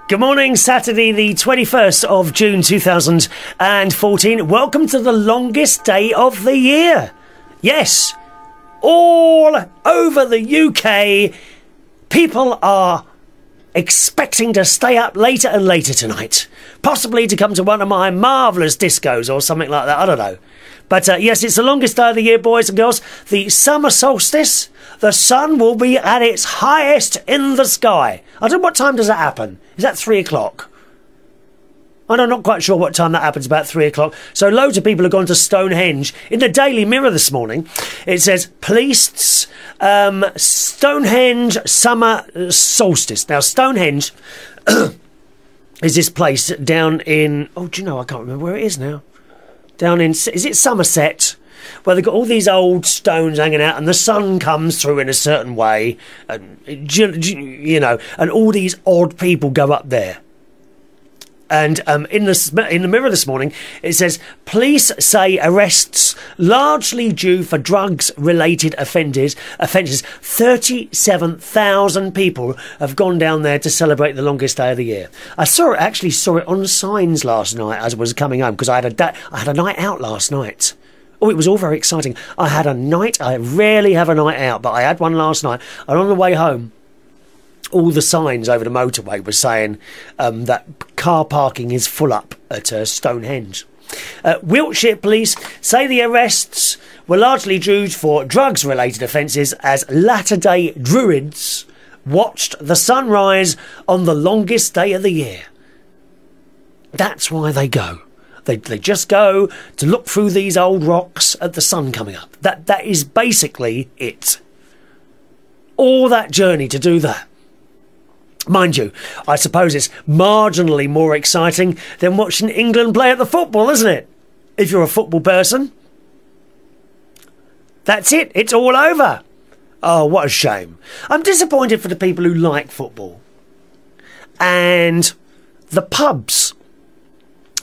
Good morning, Saturday the 21st of June 2014. Welcome to the longest day of the year. Yes, all over the UK, people are expecting to stay up later and later tonight. Possibly to come to one of my marvellous discos or something like that, I don't know. But yes, it's the longest day of the year, boys and girls. The summer solstice, the sun will be at its highest in the sky. I don't know, what time does that happen? Is that 3 o'clock? I'm not quite sure what time that happens, about 3 o'clock. So loads of people have gone to Stonehenge. In the Daily Mirror this morning, it says, police, Stonehenge summer solstice. Now, Stonehenge is this place down in... Oh, do you know, I can't remember where it is now. Down in... Is it Somerset? Where they've got all these old stones hanging out and the sun comes through in a certain way. And, you know, and all these odd people go up there. And in the Mirror this morning, it says, police say arrests largely due for drugs-related offences. 37,000 people have gone down there to celebrate the longest day of the year. I actually saw it on signs last night as I was coming home, because I had a night out last night. Oh, it was all very exciting. I rarely have a night out, but I had one last night. And on the way home, all the signs over the motorway were saying that car parking is full up at Stonehenge. Wiltshire police say the arrests were largely due for drugs-related offences as latter-day druids watched the sunrise on the longest day of the year. That's why they go. They just go to look through these old rocks at the sun coming up. That is basically it. All that journey to do that. Mind you, I suppose it's marginally more exciting than watching England play at the football, isn't it? If you're a football person. That's it. It's all over. Oh, what a shame. I'm disappointed for the people who like football. And the pubs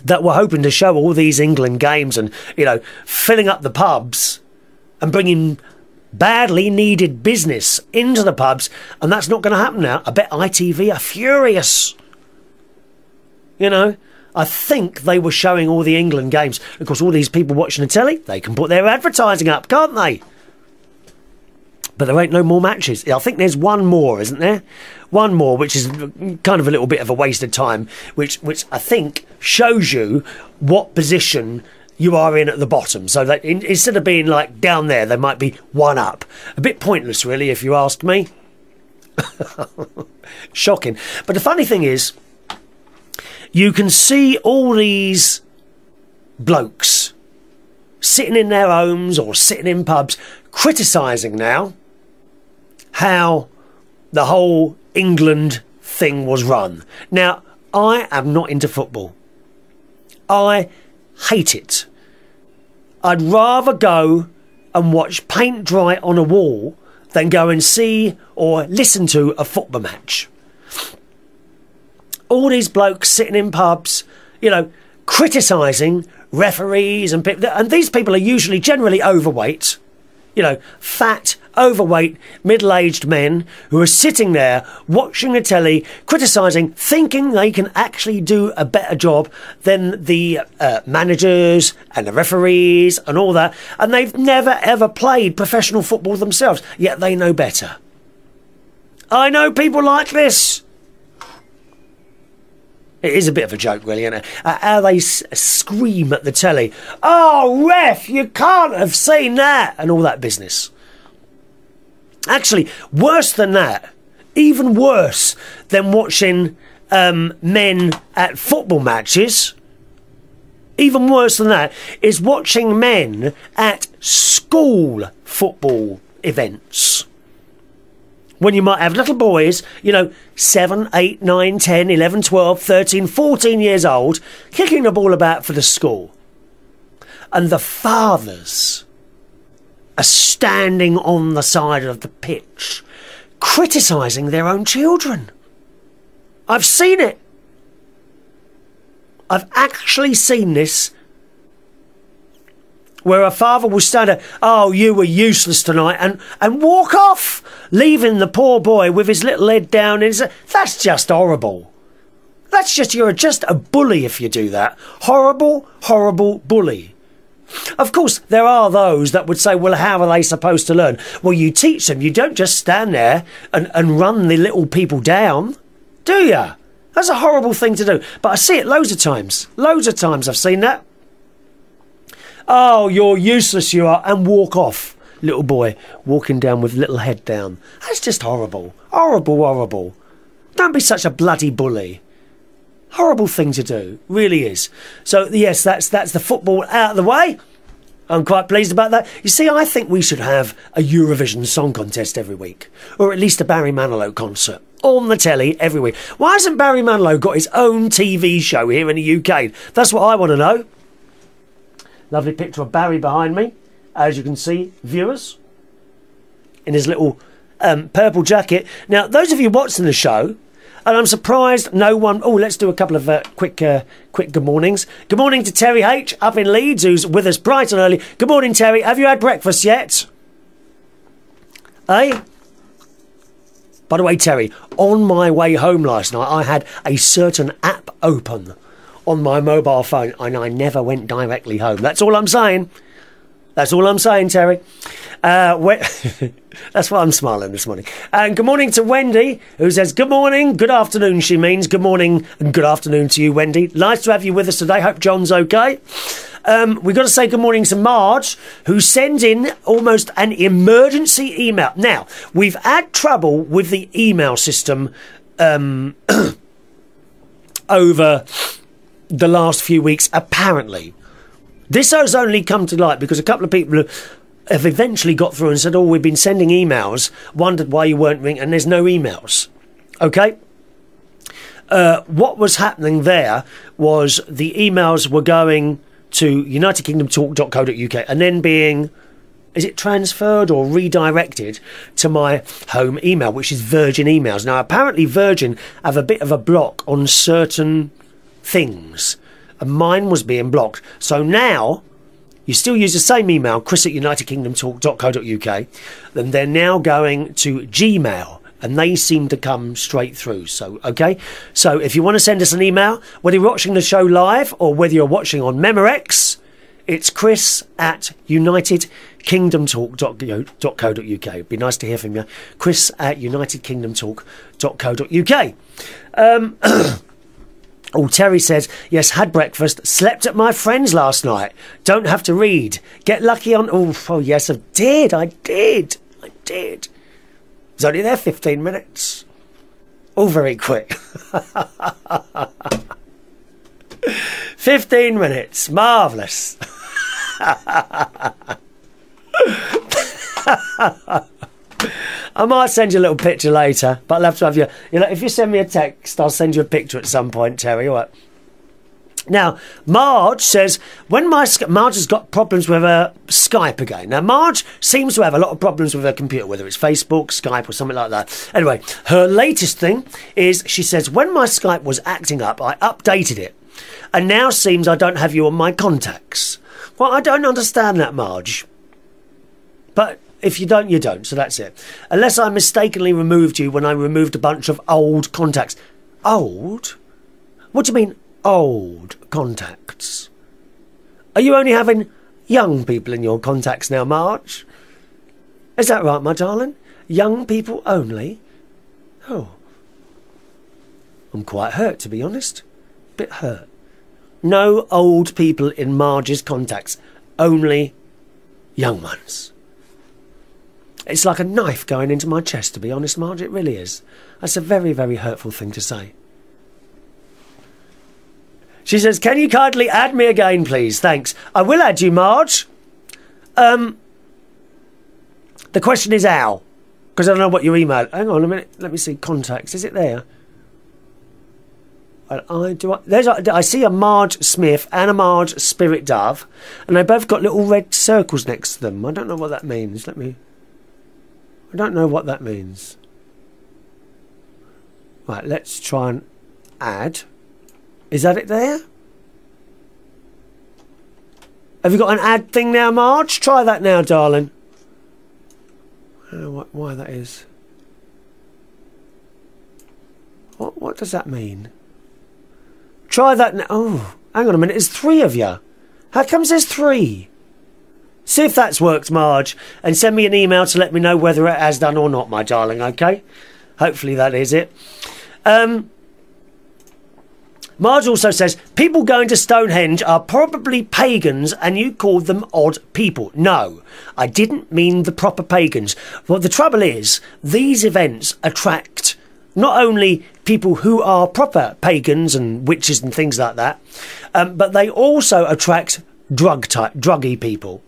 that were hoping to show all these England games and, you know, filling up the pubs and bringing badly needed business into the pubs, and that's not going to happen now. I bet ITV are furious. You know, I think they were showing all the England games. Of course, all these people watching the telly, they can put their advertising up, can't they? But there ain't no more matches. I think there's one more, isn't there? One more, which is kind of a little bit of a waste of time, which I think shows you what position you are in at the bottom. So that instead of being like down there, they might be one up. A bit pointless, really, if you ask me. Shocking. But the funny thing is, you can see all these blokes sitting in their homes or sitting in pubs criticising now how the whole England thing was run. Now, I am not into football. I hate it. I'd rather go and watch paint dry on a wall than go and see or listen to a football match. All these blokes sitting in pubs, you know, criticising referees and people, and these people are usually generally overweight, you know, fat, overweight, middle-aged men who are sitting there watching the telly, criticising, thinking they can actually do a better job than the managers and the referees and all that, and they've never ever played professional football themselves, yet they know better. I know people like this. It is a bit of a joke, really, isn't it? How they scream at the telly, "Oh, ref, you can't have seen that," and all that business. Actually, worse than that, even worse than watching men at football matches, even worse than that, is watching men at school football events. When you might have little boys, you know, 7, 8, 9, 10, 11, 12, 13, 14 years old, kicking the ball about for the school. And the fathers are standing on the side of the pitch, criticising their own children. I've seen it. I've actually seen this, where a father will stand there, "Oh, you were useless tonight," and walk off, leaving the poor boy with his little head down. And that's just horrible. You're just a bully if you do that. Horrible, horrible bully. Of course, there are those that would say, well, how are they supposed to learn? Well, you teach them. You don't just stand there and run the little people down, do you? That's a horrible thing to do. But I see it loads of times. Loads of times I've seen that. Oh, you're useless, you are. And walk off. Little boy walking down with little head down. That's just horrible. Horrible, horrible. Don't be such a bloody bully. Horrible thing to do. Really is. So, yes, that's the football out of the way. I'm quite pleased about that. You see, I think we should have a Eurovision Song Contest every week. Or at least a Barry Manilow concert. On the telly every week. Why hasn't Barry Manilow got his own TV show here in the UK? That's what I want to know. Lovely picture of Barry behind me. As you can see, viewers. In his little purple jacket. Now, those of you watching the show... And I'm surprised no one... Oh, let's do a couple of quick good mornings. Good morning to Terry H. up in Leeds, who's with us bright and early. Good morning, Terry. Have you had breakfast yet? Eh? By the way, Terry, on my way home last night, I had a certain app open on my mobile phone, and I never went directly home. That's all I'm saying. That's all I'm saying, Terry. That's why I'm smiling this morning. And good morning to Wendy, who says, good morning, good afternoon, she means. Good morning and good afternoon to you, Wendy. Nice to have you with us today. Hope John's okay. We've got to say good morning to Marj, who sends in almost an emergency email. Now, we've had trouble with the email system over the last few weeks, apparently. This has only come to light because a couple of people have eventually got through and said, oh, we've been sending emails, wondered why you weren't ringing, and there's no emails. Okay? What was happening there was the emails were going to unitedkingdomtalk.co.uk and then being, is it transferred or redirected to my home email, which is Virgin Emails. Now, apparently Virgin have a bit of a block on certain things. And mine was being blocked. So now, you still use the same email, chris@unitedkingdomtalk.co.uk, then they're now going to Gmail, and they seem to come straight through. So, okay? So, if you want to send us an email, whether you're watching the show live or whether you're watching on Memorex, it's chris@unitedkingdomtalk.co.uk. It'd be nice to hear from you. chris@unitedkingdomtalk.co.uk. Oh, Terry says, yes, had breakfast, slept at my friend's last night. Don't have to read. Get lucky on... Oh, yes, I did. I did. It was only there 15 minutes. All very quick. 15 minutes. Marvellous. I might send you a little picture later, but I'll have to have you know, if you send me a text, I'll send you a picture at some point, Terry. All right. Now, Marj says, Marj has got problems with her Skype again. Now, Marj seems to have a lot of problems with her computer, whether it's Facebook, Skype, or something like that. Anyway, her latest thing is, she says, when my Skype was acting up, I updated it, and now seems I don't have you on my contacts. Well, I don't understand that, Marj. But... if you don't, you don't, so that's it. Unless I mistakenly removed you when I removed a bunch of old contacts. Old? What do you mean, old contacts? Are you only having young people in your contacts now, Marj? Is that right, my darling? Young people only? Oh. I'm quite hurt, to be honest. Bit hurt. No old people in Marj's contacts. Only young ones. It's like a knife going into my chest, to be honest, Marj. It really is. That's a very, very hurtful thing to say. She says, can you kindly add me again, please? Thanks. I will add you, Marj. The question is how? Because I don't know what your email... Hang on a minute. Let me see. Contacts. Is it there? I see a Marj Smith and a Marj Spirit Dove, and they both got little red circles next to them. I don't know what that means. I don't know what that means. Right, let's try and add. Is that it there? Have you got an add thing now, Marj? Try that now, darling. I don't know why that is. What does that mean? Try that now. Oh, hang on a minute. There's 3 of you. How comes there's 3? See if that's worked, Marj, and send me an email to let me know whether it has done or not, my darling, okay? Hopefully that is it. Marj also says, people going to Stonehenge are probably pagans and you called them odd people. No, I didn't mean the proper pagans. Well, the trouble is, these events attract not only people who are proper pagans and witches and things like that, but they also attract druggy people.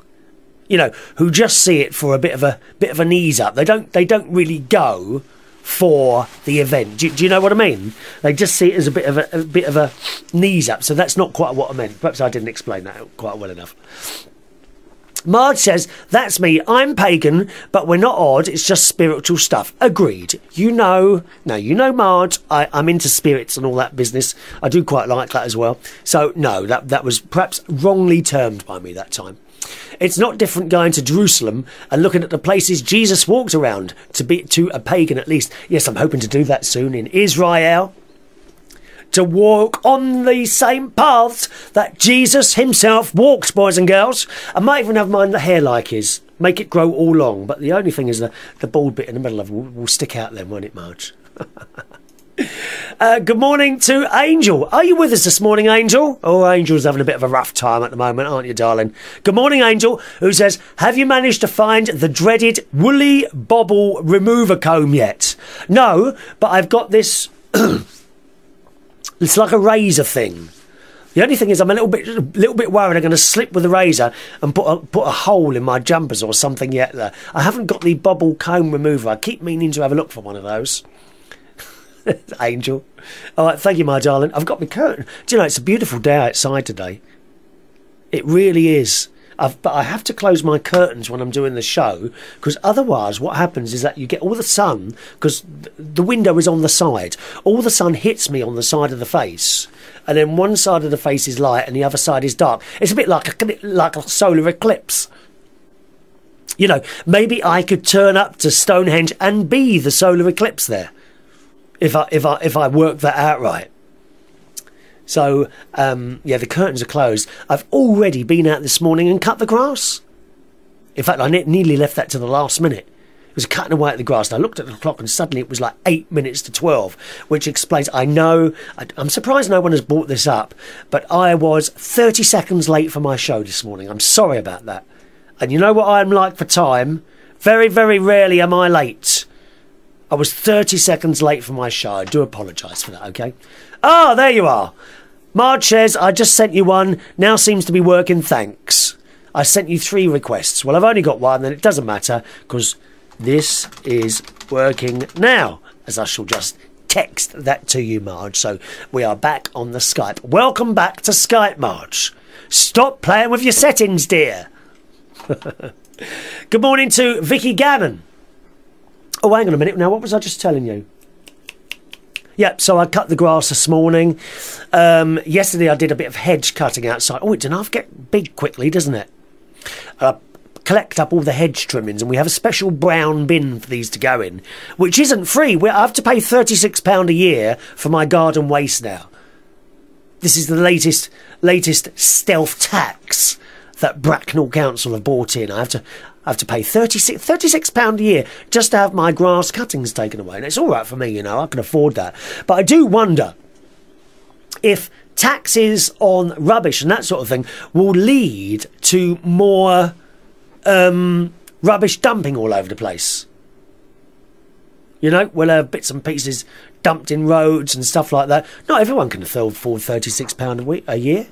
You know, who just see it for a bit of an ease up. They don't really go for the event. Do you know what I mean? They just see it as a bit of a knees up. So that's not quite what I meant. Perhaps I didn't explain that quite well enough. Marj says, that's me. I'm pagan, but we're not odd. It's just spiritual stuff. Agreed. You know, Marj, I'm into spirits and all that business. I do quite like that as well. So no, that was perhaps wrongly termed by me that time. It's not different going to Jerusalem and looking at the places Jesus walked around, to a pagan at least. Yes, I'm hoping to do that soon in Israel. To walk on the same paths that Jesus himself walked, boys and girls. I might even have mine the hair like his. Make it grow all long. But the only thing is the bald bit in the middle of it will stick out then, won't it, Marj? Good morning to Angel. Are you with us this morning, Angel? Oh, Angel's having a bit of a rough time at the moment, aren't you, darling? Good morning, Angel, who says, have you managed to find the dreaded woolly bobble remover comb yet? No, but I've got this... It's like a razor thing. The only thing is I'm a little bit worried I'm going to slip with the razor and put a hole in my jumpers or something yet. There. I haven't got the bobble comb remover. I keep meaning to have a look for one of those. Angel. All right, thank you, my darling. I've got my curtain. Do you know, it's a beautiful day outside today. It really is. But I have to close my curtains when I'm doing the show, because otherwise what happens is that you get all the sun, because the window is on the side. All the sun hits me on the side of the face, and then one side of the face is light and the other side is dark. It's a bit like a solar eclipse. You know, maybe I could turn up to Stonehenge and be the solar eclipse there. If I work that out right. So, yeah, the curtains are closed. I've already been out this morning and cut the grass. In fact, I nearly left that to the last minute. It was cutting away at the grass. And I looked at the clock and suddenly it was like 8 minutes to 12, which explains, I know, I'm surprised no one has brought this up, but I was 30 seconds late for my show this morning. I'm sorry about that. And you know what I'm like for time? Very, very rarely am I late. I was 30 seconds late for my show. I do apologise for that, okay? Ah, there you are. Marj says, I just sent you one. Now seems to be working, thanks. I sent you 3 requests. Well, I've only got one, then it doesn't matter, because this is working now, as I shall just text that to you, Marj. So we are back on the Skype. Welcome back to Skype, Marj. Stop playing with your settings, dear. Good morning to Vicky Gannon. Oh, hang on a minute. Now, what was I just telling you? Yep, so I cut the grass this morning. Yesterday I did a bit of hedge cutting outside. Oh, it doesn't have to get big quickly, doesn't it? Collect up all the hedge trimmings, and we have a special brown bin for these to go in, which isn't free. I have to pay £36 a year for my garden waste now. This is the latest stealth tax that Bracknell Council have brought in. I have to pay £36 a year just to have my grass cuttings taken away. And it's all right for me, you know, I can afford that. But I do wonder if taxes on rubbish and that sort of thing will lead to more rubbish dumping all over the place. You know, we'll have bits and pieces dumped in roads and stuff like that. Not everyone can afford £36 a year.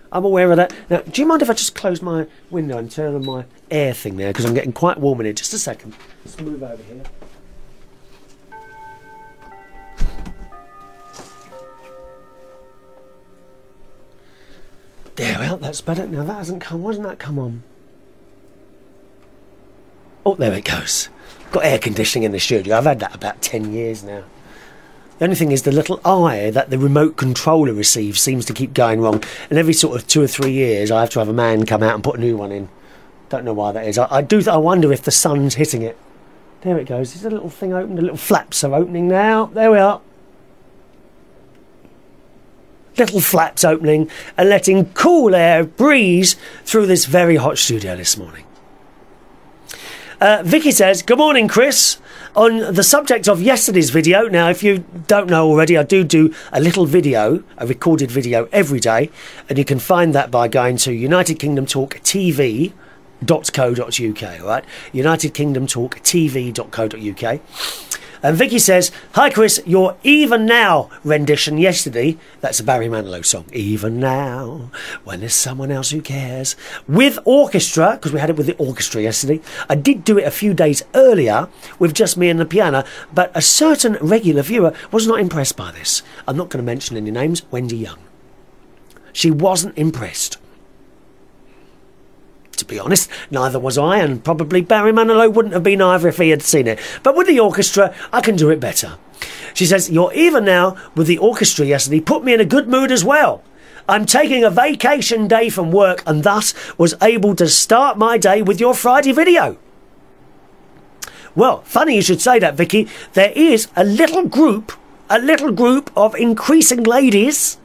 I'm aware of that. Now, do you mind if I just close my window and turn on my air thing there? Because I'm getting quite warm in here. Just a second. Let's move over here. There, well, that's better. Now, that hasn't come. Why doesn't that come on? Oh, there it goes. Got air conditioning in the studio. I've had that about 10 years now. The only thing is the little eye that the remote controller receives seems to keep going wrong. And every sort of 2 or 3 years, I have to have a man come out and put a new one in. Don't know why that is. I wonder if the sun's hitting it. There it goes. Is the little thing open? The little flaps are opening now. There we are. little flaps opening and letting cool air breeze through this very hot studio this morning. Vicky says, good morning, Chris. On the subject of yesterday's video, now if you don't know already, I do a little video, a recorded video every day, and you can find that by going to unitedkingdomtalktv.co.uk, all right? unitedkingdomtalktv.co.uk. And Vicky says, hi Chris, your Even Now rendition yesterday, that's a Barry Manilow song, Even Now, when there's someone else who cares, with orchestra, because we had it with the orchestra yesterday. I did do it a few days earlier with just me and the piano, but a certain regular viewer was not impressed by this. I'm not going to mention any names. Wendy Young. She wasn't impressed. To be honest, neither was I, and probably Barry Manilow wouldn't have been either if he had seen it. But with the orchestra, I can do it better. She says, you're Even Now with the orchestra yesterday put me in a good mood as well. I'm taking a vacation day from work and thus was able to start my day with your Friday video. Well, funny you should say that, Vicky. There is a little group of increasing ladies.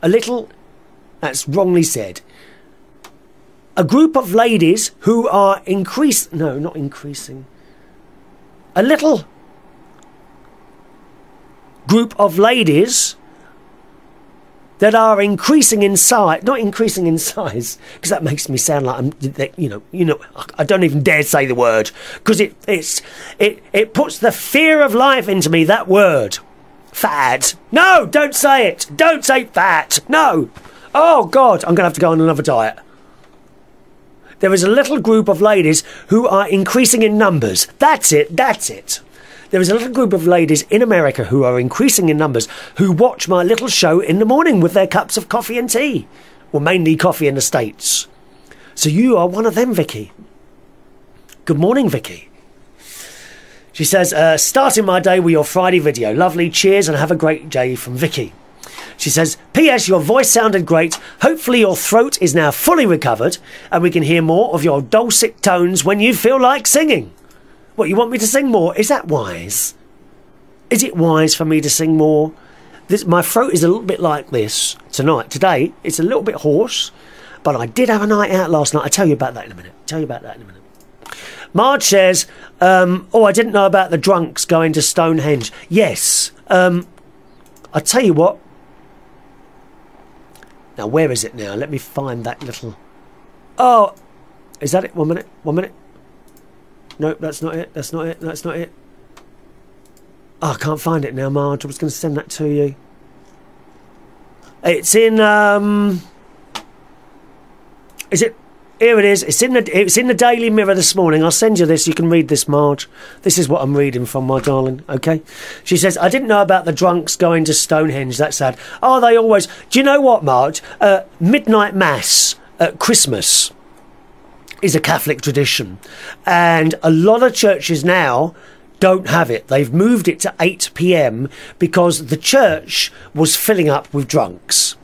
That's wrongly said. A group of ladies who are a little group of ladies that are increasing in size, not increasing in size, because that makes me sound like I don't even dare say the word, because it puts the fear of life into me, that word. Fat. No, don't say it. Don't say fat. No. Oh, God, I'm going to have to go on another diet. There is a little group of ladies who are increasing in numbers. That's it. There is a little group of ladies in America who are increasing in numbers who watch my little show in the morning with their cups of coffee and tea. Well, mainly coffee in the States. So you are one of them, Vicky. Good morning, Vicky. She says, starting my day with your Friday video. Lovely, cheers and have a great day from Vicky. She says, P.S. your voice sounded great. Hopefully your throat is now fully recovered and we can hear more of your dulcet tones when you feel like singing. What, you want me to sing more? Is that wise? Is it wise for me to sing more? My throat is a little bit like this today. It's a little bit hoarse, but I did have a night out last night. I'll tell you about that in a minute. Marj says, I didn't know about the drunks going to Stonehenge. Yes. I tell you what. Now, where is it now? Let me find that little... Oh, is that it? 1 minute. Nope, that's not it. Oh, I can't find it now, Marj. I was going to send that to you. It's in... Is it... Here it is. It's in the Daily Mirror this morning. I'll send you this. You can read this, Marj. This is what I'm reading from, my darling. Okay. She says, I didn't know about the drunks going to Stonehenge. That's sad. Oh, they always... Do you know what, Marj? Midnight Mass at Christmas is a Catholic tradition. And a lot of churches now don't have it. They've moved it to 8 p.m. because the church was filling up with drunks.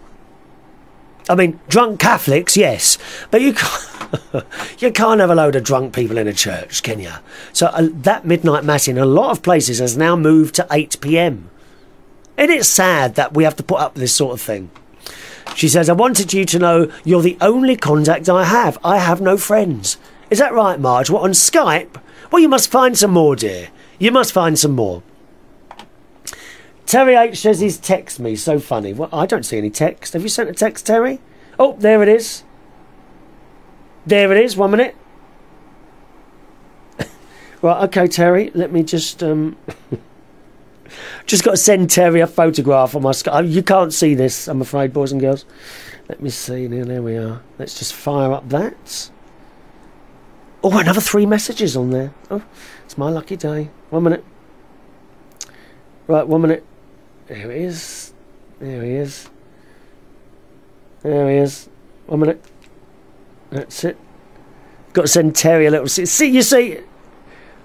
I mean, drunk Catholics, yes, but you can't have a load of drunk people in a church, can you? So that midnight mass in a lot of places has now moved to 8 p.m. And it's sad that we have to put up with this sort of thing. She says, I wanted you to know you're the only contact I have. I have no friends. Is that right, Marj? What, on Skype? Well, you must find some more, dear. You must find some more. Terry H says he's texted me. So funny. Well, I don't see any text. Have you sent a text, Terry? Oh, there it is. 1 minute. Right, okay, Terry. Let me just... just got to send Terry a photograph on my Skype. You can't see this, I'm afraid, boys and girls. Let me see. There we are. Let's just fire up that. Oh, another 3 messages on there. Oh, it's my lucky day. 1 minute. Right, 1 minute. There he is. 1 minute. That's it. Got to send Terry a little... See, you see...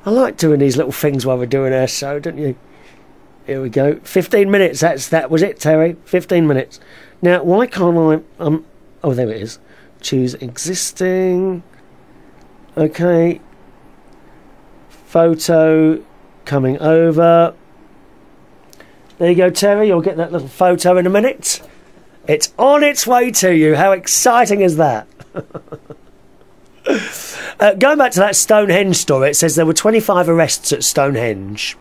I like doing these little things while we're doing our show, don't you? Here we go. 15 minutes. That was it, Terry. 15 minutes. Now, why can't I... oh, there it is. Choose existing. Okay. Photo coming over. There you go, Terry. You'll get that little photo in a minute. It's on its way to you. How exciting is that? Going back to that Stonehenge story, it says there were 25 arrests at Stonehenge,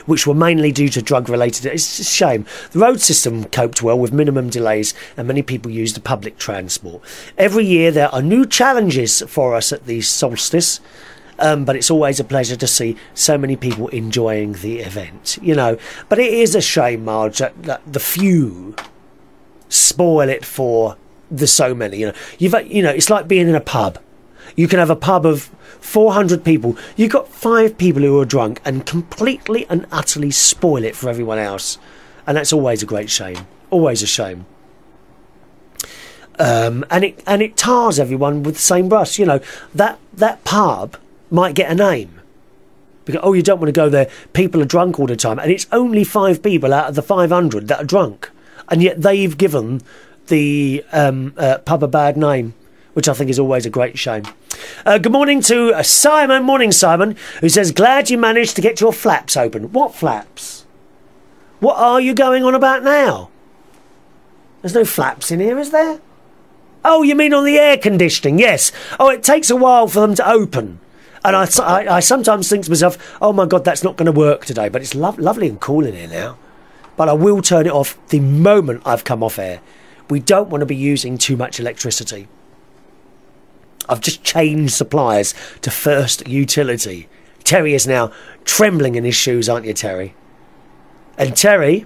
which were mainly due to drug-related. It's a shame. The road system coped well with minimum delays, and many people used the public transport. Every year there are new challenges for us at the solstice, but it's always a pleasure to see so many people enjoying the event. You know, but it is a shame, Marj, that the few spoil it for the so many. It's like being in a pub. You can have a pub of 400 people. You've got 5 people who are drunk and completely and utterly spoil it for everyone else, and that's always a great shame. Always a shame. And it tars everyone with the same brush. You know, that pub might get a name because you don't want to go there. People are drunk all the time, and it's only 5 people out of the 500 that are drunk, and yet they've given the pub a bad name, which I think is always a great shame. Good morning to Simon. Morning, Simon, who says, glad you managed to get your flaps open. What flaps? What are you going on about now? There's no flaps in here, is there? Oh, you mean on the air conditioning? Yes. Oh, it takes a while for them to open. And I sometimes think to myself, oh my God, that's not going to work today. But it's lovely and cool in here now. But I will turn it off the moment I've come off air. We don't want to be using too much electricity. I've just changed suppliers to First Utility. Terry is now trembling in his shoes, aren't you, Terry? And Terry,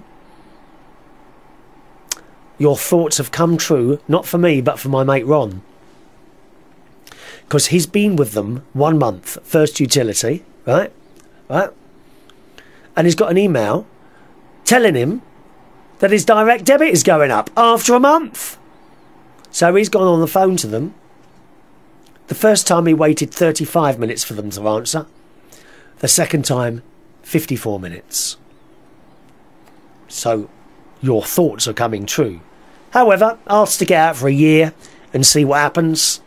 your thoughts have come true, not for me, but for my mate Ron. Because he's been with them 1 month, First Utility, right? And he's got an email telling him that his direct debit is going up after a month. So he's gone on the phone to them. The first time he waited 35 minutes for them to answer. The second time, 54 minutes. So your thoughts are coming true. However, I'll stick it out for a year and see what happens.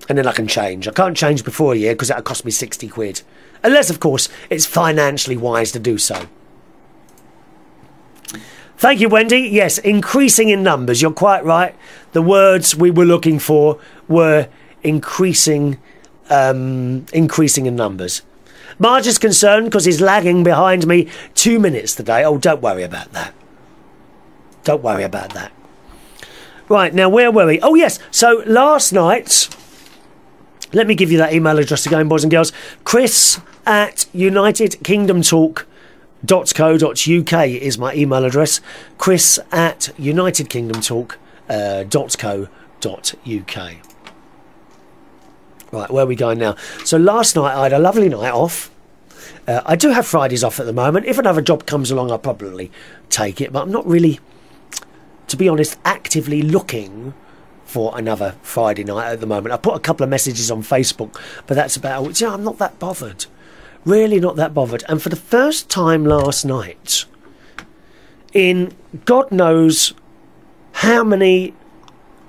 And then I can change. I can't change before a year because that'll cost me 60 quid. Unless, of course, it's financially wise to do so. Thank you, Wendy. Yes, increasing in numbers. You're quite right. The words we were looking for were increasing in numbers. Marj is concerned because he's lagging behind me 2 minutes today. Oh, don't worry about that. Don't worry about that. Right, now where were we? Oh, yes. So last night, let me give you that email address again, boys and girls. chris@unitedkingdomtalk.co.uk is my email address. chris@unitedkingdomtalk.co.uk. Right, where are we going now? So last night I had a lovely night off. I do have Fridays off at the moment. If another job comes along, I'll probably take it. But I'm not really, to be honest, actively looking for another Friday night at the moment. I put a couple of messages on Facebook, but that's about it. I'm not that bothered. Really not that bothered. And for the first time last night, in God knows how many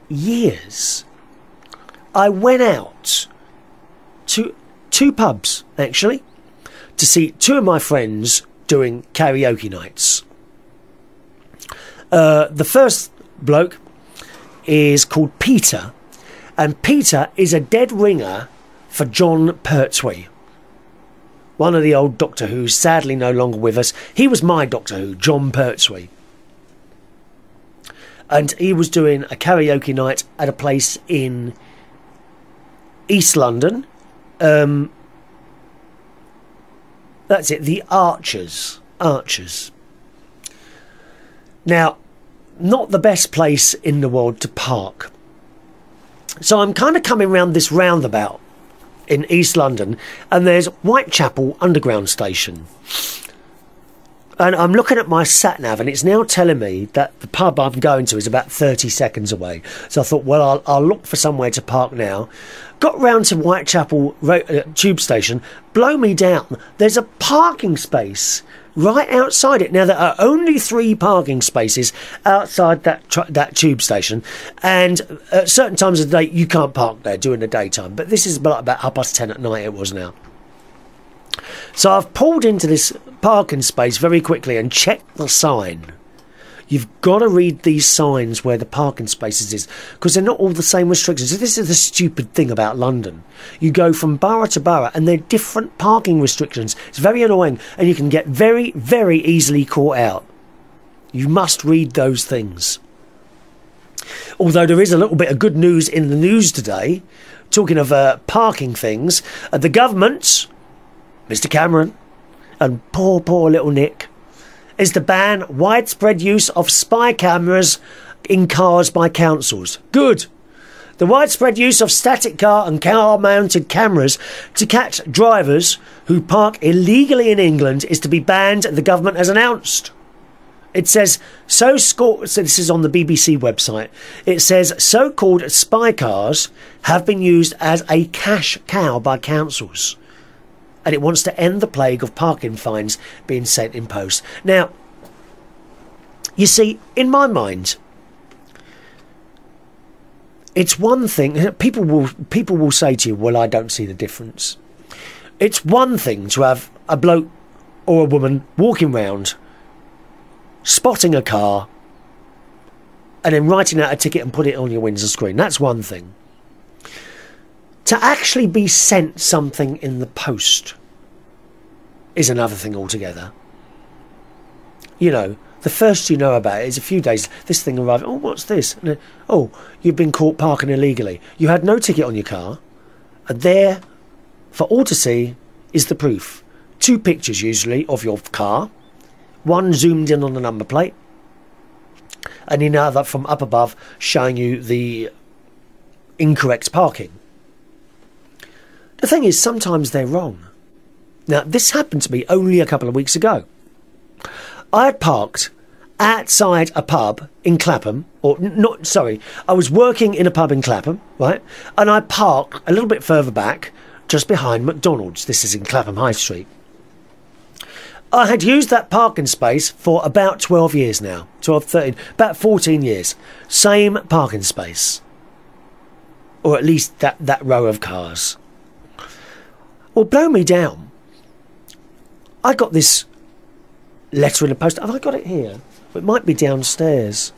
years, I went out to 2 pubs, actually, to see 2 of my friends doing karaoke nights. The first bloke is called Peter, and Peter is a dead ringer for John Pertwee, one of the old Doctor Who's, sadly no longer with us. He was my Doctor Who, John Pertwee. And he was doing a karaoke night at a place in East London. That's it, the Archers. Now, not the best place in the world to park. So I'm kind of coming round this roundabout in East London, and there's Whitechapel Underground Station. And I'm looking at my sat-nav, and it's now telling me that the pub I'm going to is about 30 seconds away. So I thought, well, I'll look for somewhere to park now. Got round to Whitechapel tube station. Blow me down. There's a parking space right outside it. Now, there are only 3 parking spaces outside that tube station. And at certain times of the day, you can't park there during the daytime. But this is about 10:30 at night it was now. So I've pulled into this parking space very quickly and checked the sign. You've got to read these signs where the parking spaces is, because they're not all the same restrictions. This is the stupid thing about London. You go from borough to borough and they're different parking restrictions. It's very annoying, and you can get very, very easily caught out. You must read those things. Although there is a little bit of good news in the news today, talking of parking things, the government, Mr. Cameron, and poor little Nick, is to ban widespread use of spy cameras in cars by councils. Good. The widespread use of static car and car-mounted cameras to catch drivers who park illegally in England is to be banned, the government has announced. It says, so this is on the BBC website, it says, so-called spy cars have been used as a cash cow by councils. And it wants to end the plague of parking fines being sent in post. Now, you see, in my mind, it's one thing. People will say to you, well, I don't see the difference. It's one thing to have a bloke or a woman walking round, spotting a car, and then writing out a ticket and put it on your window screen. That's one thing. To actually be sent something in the post is another thing altogether. You know, the first you know about it is a few days, this thing arrived, oh, what's this? And then, oh, you've been caught parking illegally. You had no ticket on your car, and there, for all to see, is the proof. 2 pictures usually of your car, one zoomed in on the number plate, and another from up above showing you the incorrect parking. The thing is, sometimes they're wrong. Now, this happened to me only a couple of weeks ago. I had parked outside a pub in Clapham, I was working in a pub in Clapham, right? And I parked a little bit further back, just behind McDonald's. This is in Clapham High Street. I had used that parking space for about 12 years now. 12, 13, about 14 years. Same parking space. Or at least that row of cars. Well, blow me down. I got this letter in the post. Have I got it here? It might be downstairs,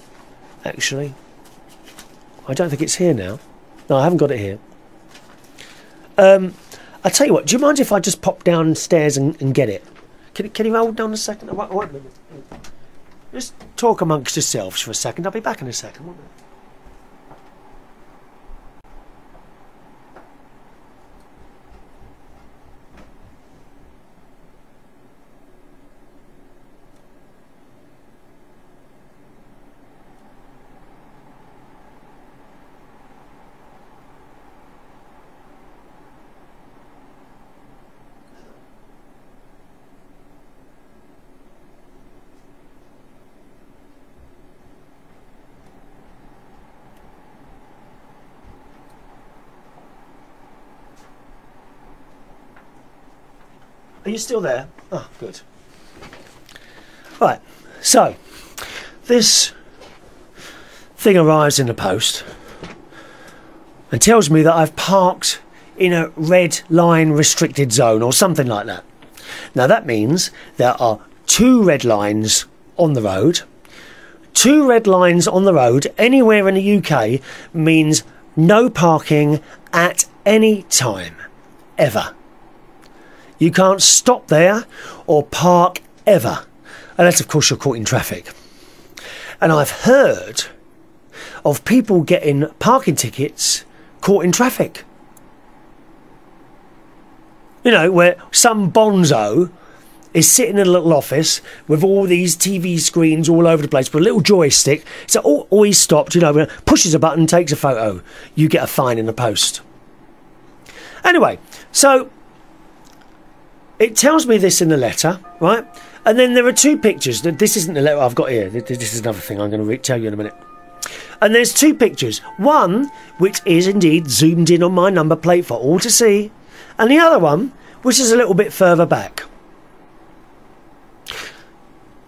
actually. I don't think it's here now. No, I haven't got it here. I'll tell you what, do you mind if I just pop downstairs and get it? Can you hold down a second? Wait a minute. Just talk amongst yourselves for a second. I'll be back in a second, won't I? Are you still there? Oh, good. Right, so this thing arrives in the post and tells me that I've parked in a red line restricted zone or something like that. Now that means there are 2 red lines on the road. 2 red lines on the road anywhere in the UK means no parking at any time, ever. You can't stop there or park ever, unless of course you're caught in traffic. And I've heard of people getting parking tickets caught in traffic. You know, where some bonzo is sitting in a little office with all these TV screens all over the place with a little joystick. So always stopped, you know, pushes a button, takes a photo. You get a fine in the post. Anyway, so it tells me this in the letter, right? And then there are 2 pictures. This isn't the letter I've got here. This is another thing I'm going to tell you in a minute. And there's 2 pictures. One, which is indeed zoomed in on my number plate for all to see. And the other one, which is a little bit further back.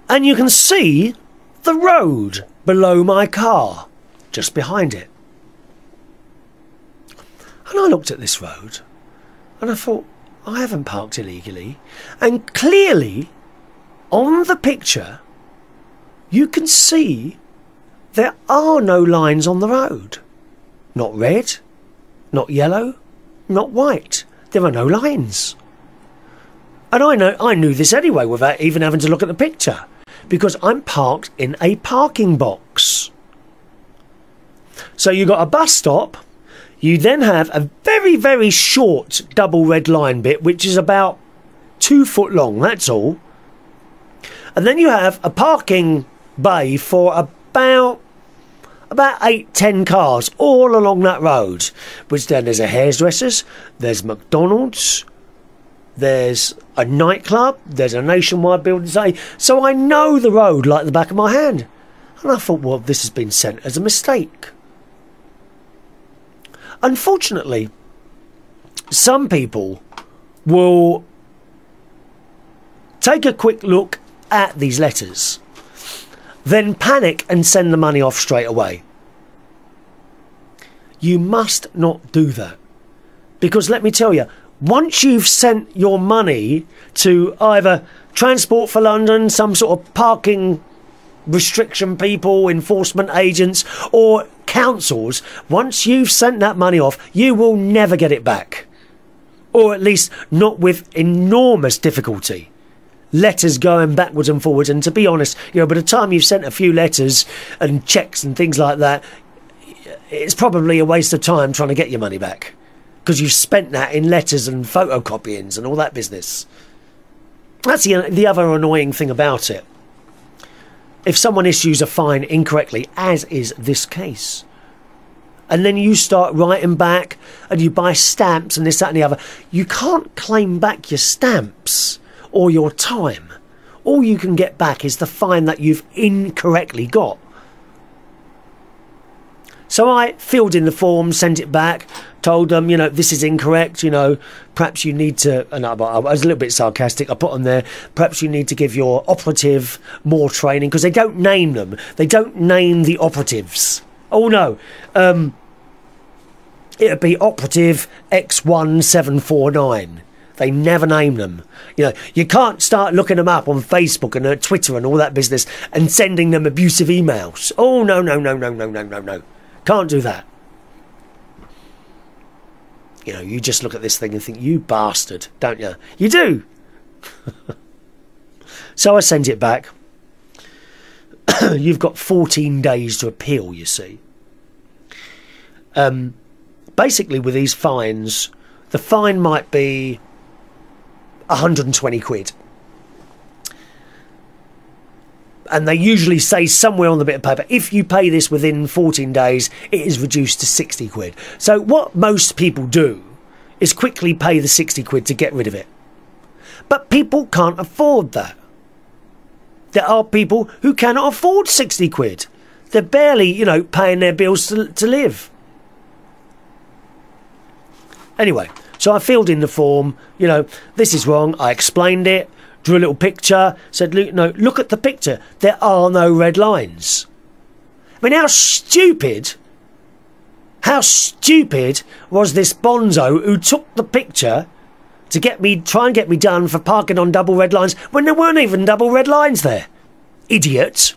And you can see the road below my car, just behind it. And I looked at this road and I thought, I haven't parked illegally. And clearly, on the picture, you can see there are no lines on the road. Not red, not yellow, not white. There are no lines. And I knew this anyway without even having to look at the picture, because I'm parked in a parking box. So you got a bus stop, you then have a very, very short double red line bit, which is about 2 foot long, that's all. And then you have a parking bay for about 8-10 cars all along that road, which then there's a hairdresser's, there's McDonald's, there's a nightclub, there's a Nationwide building. So I know the road like the back of my hand. And I thought, well, this has been sent as a mistake. Unfortunately, some people will take a quick look at these letters, then panic and send the money off straight away. You must not do that. Because let me tell you, once you've sent your money to either Transport for London, some sort of parking restriction people, enforcement agents, or councils, once you've sent that money off, you will never get it back. Or at least not with enormous difficulty. Letters going backwards and forwards, and to be honest, by the time you've sent a few letters and checks and things like that, it's probably a waste of time trying to get your money back, because you've spent that in letters and photocopyings and all that business. That's the other annoying thing about it. If someone issues a fine incorrectly, as is this case, and then you start writing back and you buy stamps and this, that and the other, you can't claim back your stamps or your time. All you can get back is the fine that you've incorrectly got. So I filled in the form, sent it back, told them, this is incorrect, perhaps you need to, and I was a little bit sarcastic, I put on there, perhaps you need to give your operative more training, because they don't name them. They don't name the operatives. Oh no, it'd be operative X1749. They never name them. You can't start looking them up on Facebook and Twitter and all that business and sending them abusive emails. Oh, no. Can't do that. You just look at this thing and think, you bastard, don't you? You do. So I sent it back. You've got 14 days to appeal, you see. Basically, with these fines, the fine might be 120 quid. And they usually say somewhere on the bit of paper, if you pay this within 14 days, it is reduced to 60 quid. So what most people do is quickly pay the 60 quid to get rid of it. But people can't afford that. There are people who cannot afford 60 quid. They're barely, paying their bills to live. Anyway, so I filled in the form, this is wrong, I explained it. Drew a little picture, said, look at the picture. There are no red lines. I mean, how stupid was this bonzo who took the picture to try and get me done for parking on double red lines when there weren't even double red lines there? Idiot.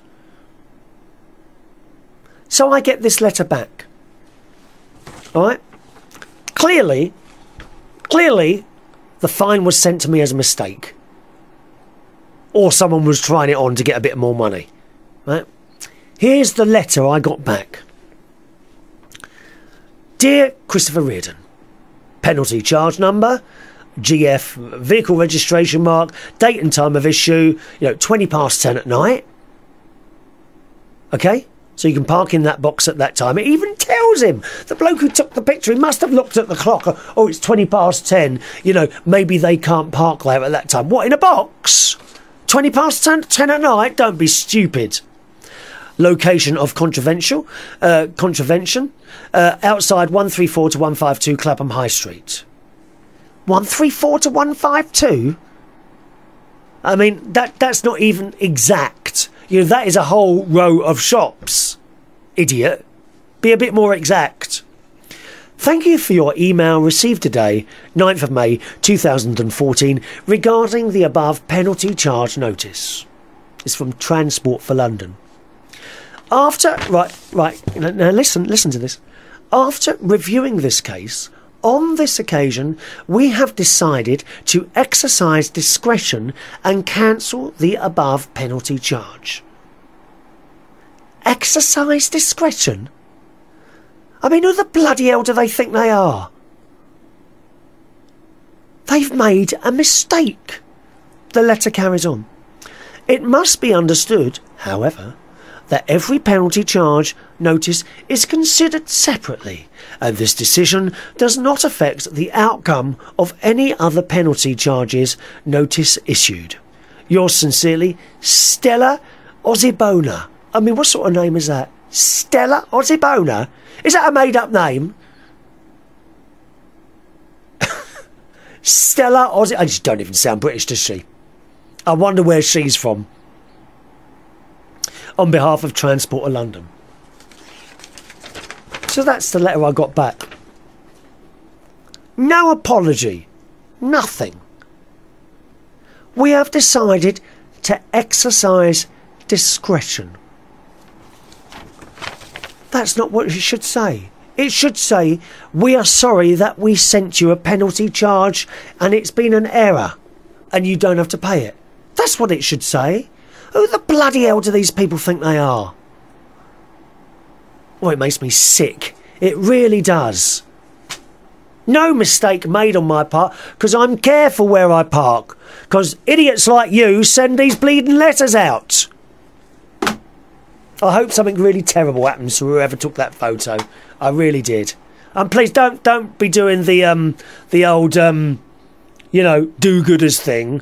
So I get this letter back. All right? Clearly, the fine was sent to me as a mistake. Or someone was trying it on to get a bit more money. Right? Here's the letter I got back. Dear Christopher Reardon, penalty charge number, GF, vehicle registration mark, date and time of issue, 20 past 10 at night. Okay? So you can park in that box at that time. It even tells him, the bloke who took the picture, he must have looked at the clock. Oh, it's 20 past 10. Maybe they can't park there at that time. What, in a box? 20 past 10 at night? Don't be stupid. Location of contravention, outside 134 to 152 Clapham High Street. 134 to 152? I mean, that's not even exact. That is a whole row of shops. Idiot. Be a bit more exact. Thank you for your email received today, 9th of May 2014, regarding the above penalty charge notice. It's from Transport for London. Now listen to this. After reviewing this case, on this occasion, we have decided to exercise discretion and cancel the above penalty charge. Exercise discretion? I mean, who the bloody hell do they think they are? They've made a mistake. The letter carries on. It must be understood, however, that every penalty charge notice is considered separately, and this decision does not affect the outcome of any other penalty charges notice issued. Yours sincerely, Stella Ozibona. I mean, what sort of name is that? Stella Ozibona? Is that a made-up name? Stella Ozzy. I just don't even sound British, does she? I wonder where she's from. On behalf of Transport of London. So that's the letter I got back. No apology. Nothing. We have decided to exercise discretion. That's not what it should say. It should say, we are sorry that we sent you a penalty charge and it's been an error and you don't have to pay it. That's what it should say. Who the bloody hell do these people think they are? Oh, it makes me sick. It really does. No mistake made on my part, because I'm careful where I park. Because idiots like you send these bleeding letters out. I hope something really terrible happens to whoever took that photo. I really did. Please don't be doing the old do-gooders thing.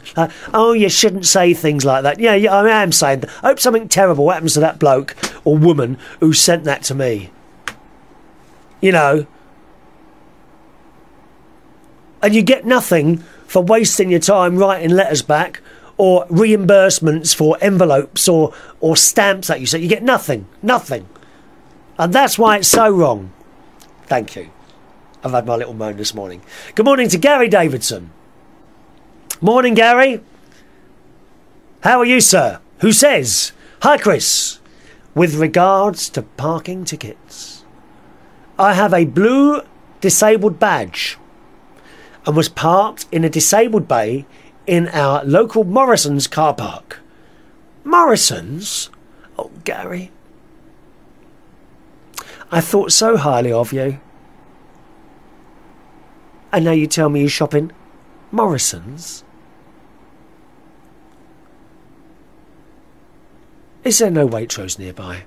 Oh, you shouldn't say things like that. Yeah, I am saying that. I hope something terrible happens to that bloke or woman who sent that to me. You know. And you get nothing for wasting your time writing letters back or reimbursements for envelopes or stamps that you sent. You get nothing. Nothing. And that's why it's so wrong. Thank you. I've had my little moan this morning. Good morning to Gary Davidson. Morning, Gary. How are you, sir? Who says? Hi, Chris. With regards to parking tickets, I have a blue disabled badge and was parked in a disabled bay in our local Morrison's car park. Morrison's? Oh, Gary. I thought so highly of you. And now you tell me you're shopping Morrison's? Is there no Waitrose nearby?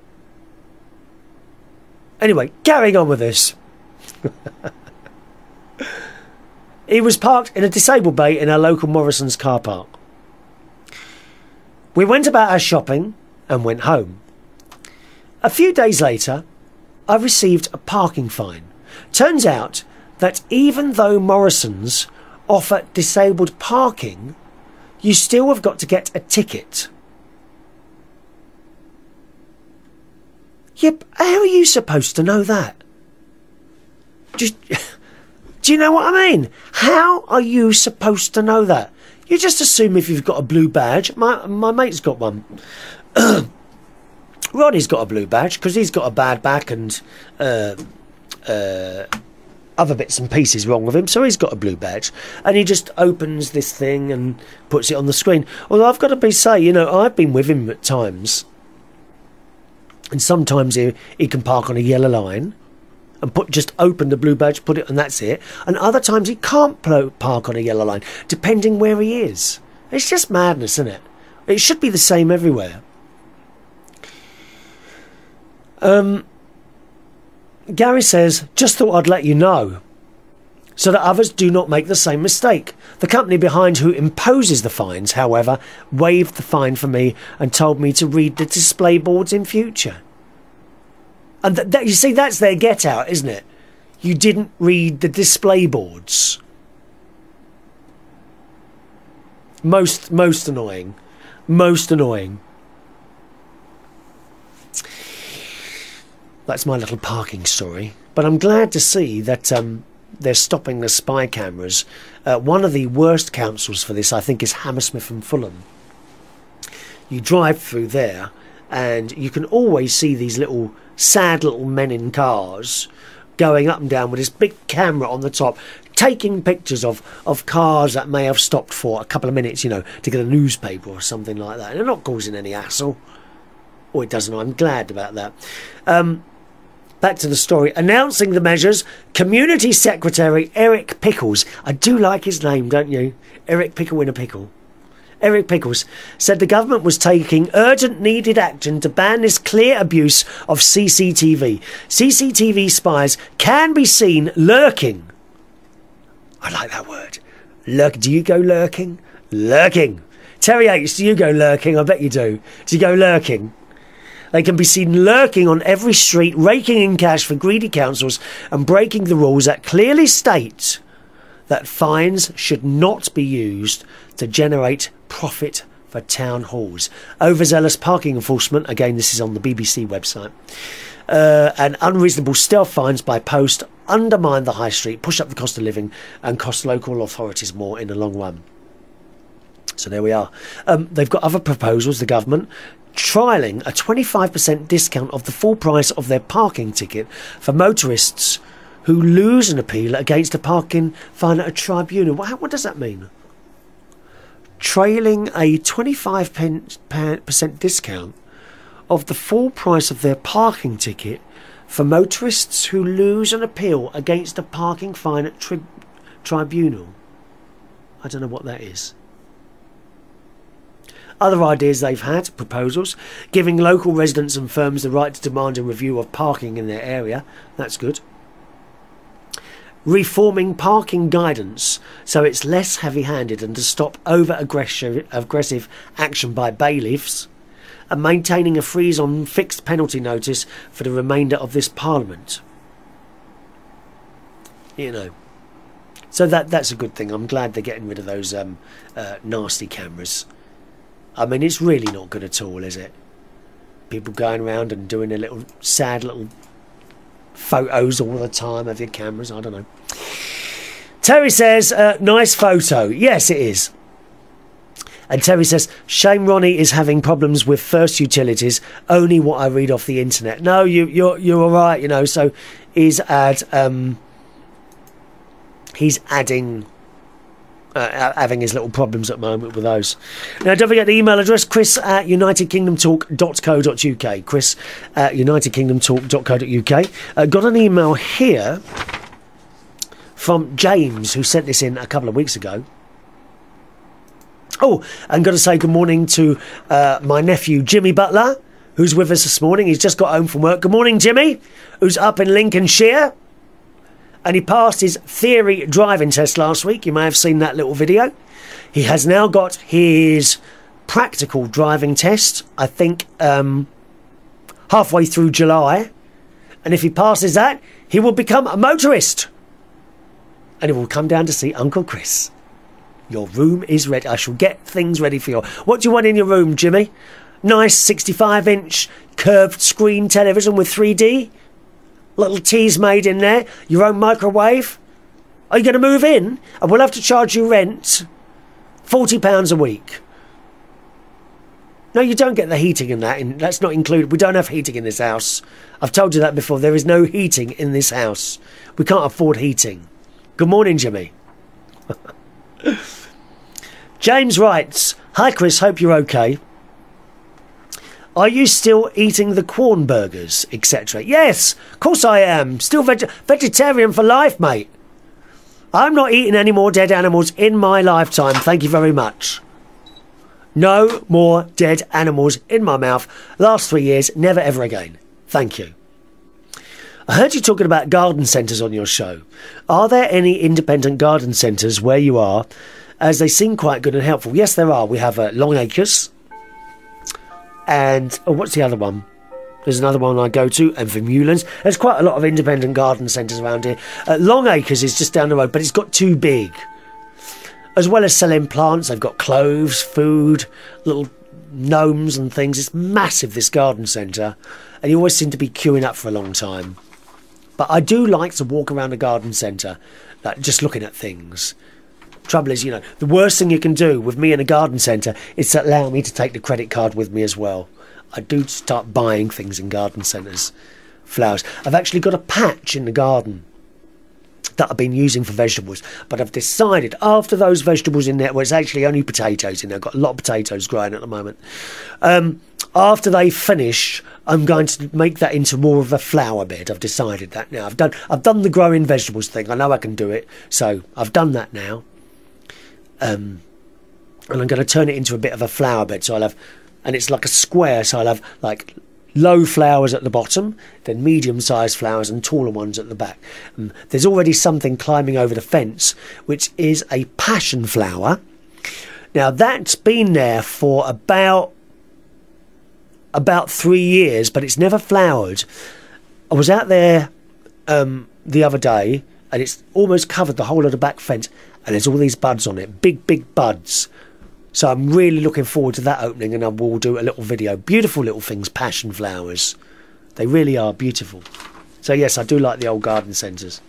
Anyway, carrying on with this. He was parked in a disabled bay in our local Morrison's car park. We went about our shopping and went home. A few days later, I received a parking fine. Turns out that even though Morrison's offer disabled parking, you still have got to get a ticket. Yep, how are you supposed to know that? Do you know what I mean? How are you supposed to know that? You just assume if you've got a blue badge. My mate's got one. Ronny's got a blue badge because he's got a bad back and other bits and pieces wrong with him, so he's got a blue badge. And he just opens this thing and puts it on the screen. Although I've got to say, I've been with him at times. And sometimes he can park on a yellow line and just open the blue badge, put it, and that's it. And other times he can't park on a yellow line, depending where he is. It's just madness, isn't it? It should be the same everywhere. Gary says, just thought I'd let you know, so that others do not make the same mistake. The company behind who imposes the fines, however, waived the fine for me and told me to read the display boards in future. And you see, that's their get out, isn't it? You didn't read the display boards. Most annoying. Most annoying. That's my little parking story. But I'm glad to see that they're stopping the spy cameras. One of the worst councils for this, I think, is Hammersmith and Fulham. You drive through there and you can always see these sad little men in cars going up and down with this big camera on the top, taking pictures of cars that may have stopped for a couple of minutes, you know, to get a newspaper or something like that. And they're not causing any hassle. Or it doesn't. I'm glad about that. Back to the story. Announcing the measures, Community Secretary Eric Pickles. I do like his name, don't you? Eric Pickle in a Pickle. Eric Pickles said the government was taking urgent needed action to ban this clear abuse of CCTV. CCTV spies can be seen lurking. I like that word. Lurk. Do you go lurking? Lurking. Terry H, do you go lurking? I bet you do. Do you go lurking? They can be seen lurking on every street, raking in cash for greedy councils and breaking the rules that clearly state that fines should not be used to generate profit for town halls. Overzealous parking enforcement, again this is on the BBC website, and unreasonable stealth fines by post undermine the high street, push up the cost of living and cost local authorities more in the long run. So there we are. They've got other proposals, the government, trialling a 25% discount of the full price of their parking ticket for motorists who lose an appeal against a parking fine at a tribunal. What does that mean? Trailing a 25% discount of the full price of their parking ticket for motorists who lose an appeal against a parking fine at tribunal. I don't know what that is. Other ideas they've had, proposals, giving local residents and firms the right to demand a review of parking in their area. That's good. Reforming parking guidance so it's less heavy-handed and to stop over-aggressive action by bailiffs, and maintaining a freeze on fixed penalty notice for the remainder of this parliament. You know. So that's a good thing. I'm glad they're getting rid of those nasty cameras. I mean, it's really not good at all, is it? People going around and doing their little sad little photos all the time of your cameras. I don't know. Terry says, nice photo. Yes, it is. And Terry says, shame Ronny is having problems with First Utilities. Only what I read off the internet. No, you're all right, you know. So he's adding having his little problems at the moment with those. Now, don't forget the email address, chris@unitedkingdomtalk.co.uk. chris@unitedkingdomtalk.co.uk. Got an email here from James, who sent this in a couple of weeks ago. Oh, and got to say good morning to my nephew, Jimmy Butler, who's with us this morning. He's just got home from work. Good morning, Jimmy, who's up in Lincolnshire. And he passed his theory driving test last week. You may have seen that little video. He has now got his practical driving test, I think, halfway through July. And if he passes that, he will become a motorist. And he will come down to see Uncle Chris. Your room is ready. I shall get things ready for you. What do you want in your room, Jimmy? Nice 65-inch curved screen television with 3D? Little teas made in there, your own microwave. Are you going to move in? And we'll have to charge you rent. £40 a week. No, you don't get the heating in that. That's not included. We don't have heating in this house. I've told you that before. There is no heating in this house. We can't afford heating. Good morning, Jimmy. James writes, hi Chris, hope you're okay. Are you still eating the Quorn burgers, etc.? Yes, of course I am. Still vegetarian for life, mate. I'm not eating any more dead animals in my lifetime. Thank you very much. No more dead animals in my mouth. Last 3 years, never ever again. Thank you. I heard you talking about garden centres on your show. Are there any independent garden centres where you are, as they seem quite good and helpful? Yes, there are. We have Long Acres. And what's the other one? There's another one I go to, and for Mewlands. There's quite a lot of independent garden centres around here. Long Acres is just down the road, but it's got too big. As well as selling plants, they've got cloves, food, little gnomes and things. It's massive, this garden centre, and you always seem to be queuing up for a long time. But I do like to walk around a garden centre, like just looking at things. Trouble is, you know, the worst thing you can do with me in a garden centre is to allow me to take the credit card with me as well. I do start buying things in garden centres. Flowers. I've actually got a patch in the garden that I've been using for vegetables, but I've decided after those vegetables in there, well, it's actually only potatoes in there. I've got a lot of potatoes growing at the moment. After they finish, I'm going to make that into more of a flower bed. I've decided that now. I've done the growing vegetables thing. I know I can do it, so I've done that now. And I'm going to turn it into a bit of a flower bed. So I'll have, and it's like a square. So I'll have like low flowers at the bottom, then medium-sized flowers and taller ones at the back. There's already something climbing over the fence, which is a passion flower. Now that's been there for about 3 years, but it's never flowered. I was out there the other day, and it's almost covered the whole of the back fence, and there's all these buds on it, big buds. So I'm really looking forward to that opening, and I will do a little video. Beautiful little things, passion flowers. They really are beautiful. So yes, I do like the old garden centres.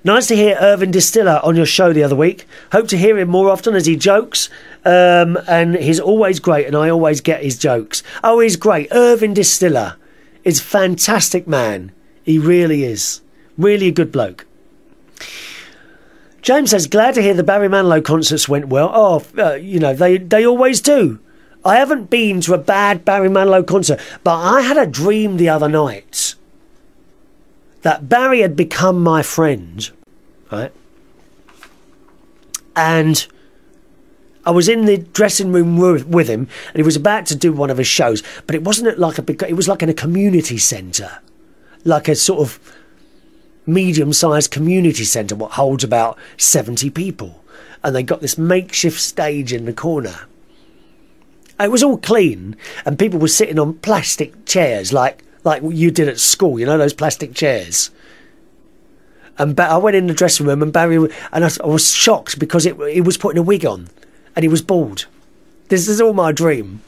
Nice to hear Irvin Distiller on your show the other week. Hope to hear him more often as he jokes. And he's always great, and I always get his jokes. Oh, he's great. Irvin Distiller is a fantastic man. He really is. Really a good bloke. James says, glad to hear the Barry Manilow concerts went well. Oh, you know, they always do. I haven't been to a bad Barry Manilow concert, but I had a dream the other night that Barry had become my friend, right? And I was in the dressing room with him, and he was about to do one of his shows, but it wasn't it was like in a community centre, like a sort of medium-sized community centre, what holds about 70 people, and they got this makeshift stage in the corner. It was all clean, and people were sitting on plastic chairs, like you did at school, you know, those plastic chairs. And I went in the dressing room, and Barry, and I was shocked because he was putting a wig on, and he was bald. This is all my dream.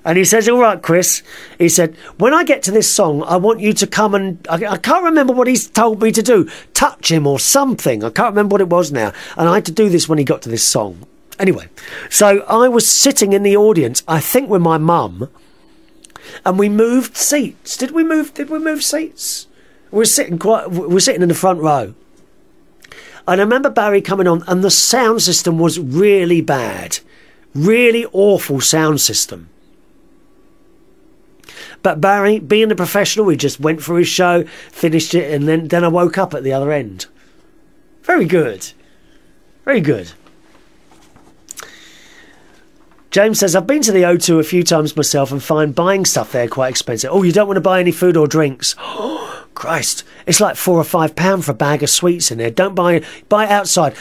And he says, all right, Chris, he said, when I get to this song, I want you to come and, I can't remember what he's told me to do, touch him or something. I can't remember what it was now. And I had to do this when he got to this song. Anyway, so I was sitting in the audience, I think with my mum, and we moved seats. Did we move seats? We were sitting in the front row. And I remember Barry coming on, and the sound system was really bad. Really awful sound system. But Barry, being a professional, he just went through his show, finished it, and then I woke up at the other end. Very good. Very good. James says, I've been to the O2 a few times myself and find buying stuff there quite expensive. Oh, you don't want to buy any food or drinks? Oh, Christ. It's like £4 or £5 for a bag of sweets in there. Don't buy outside.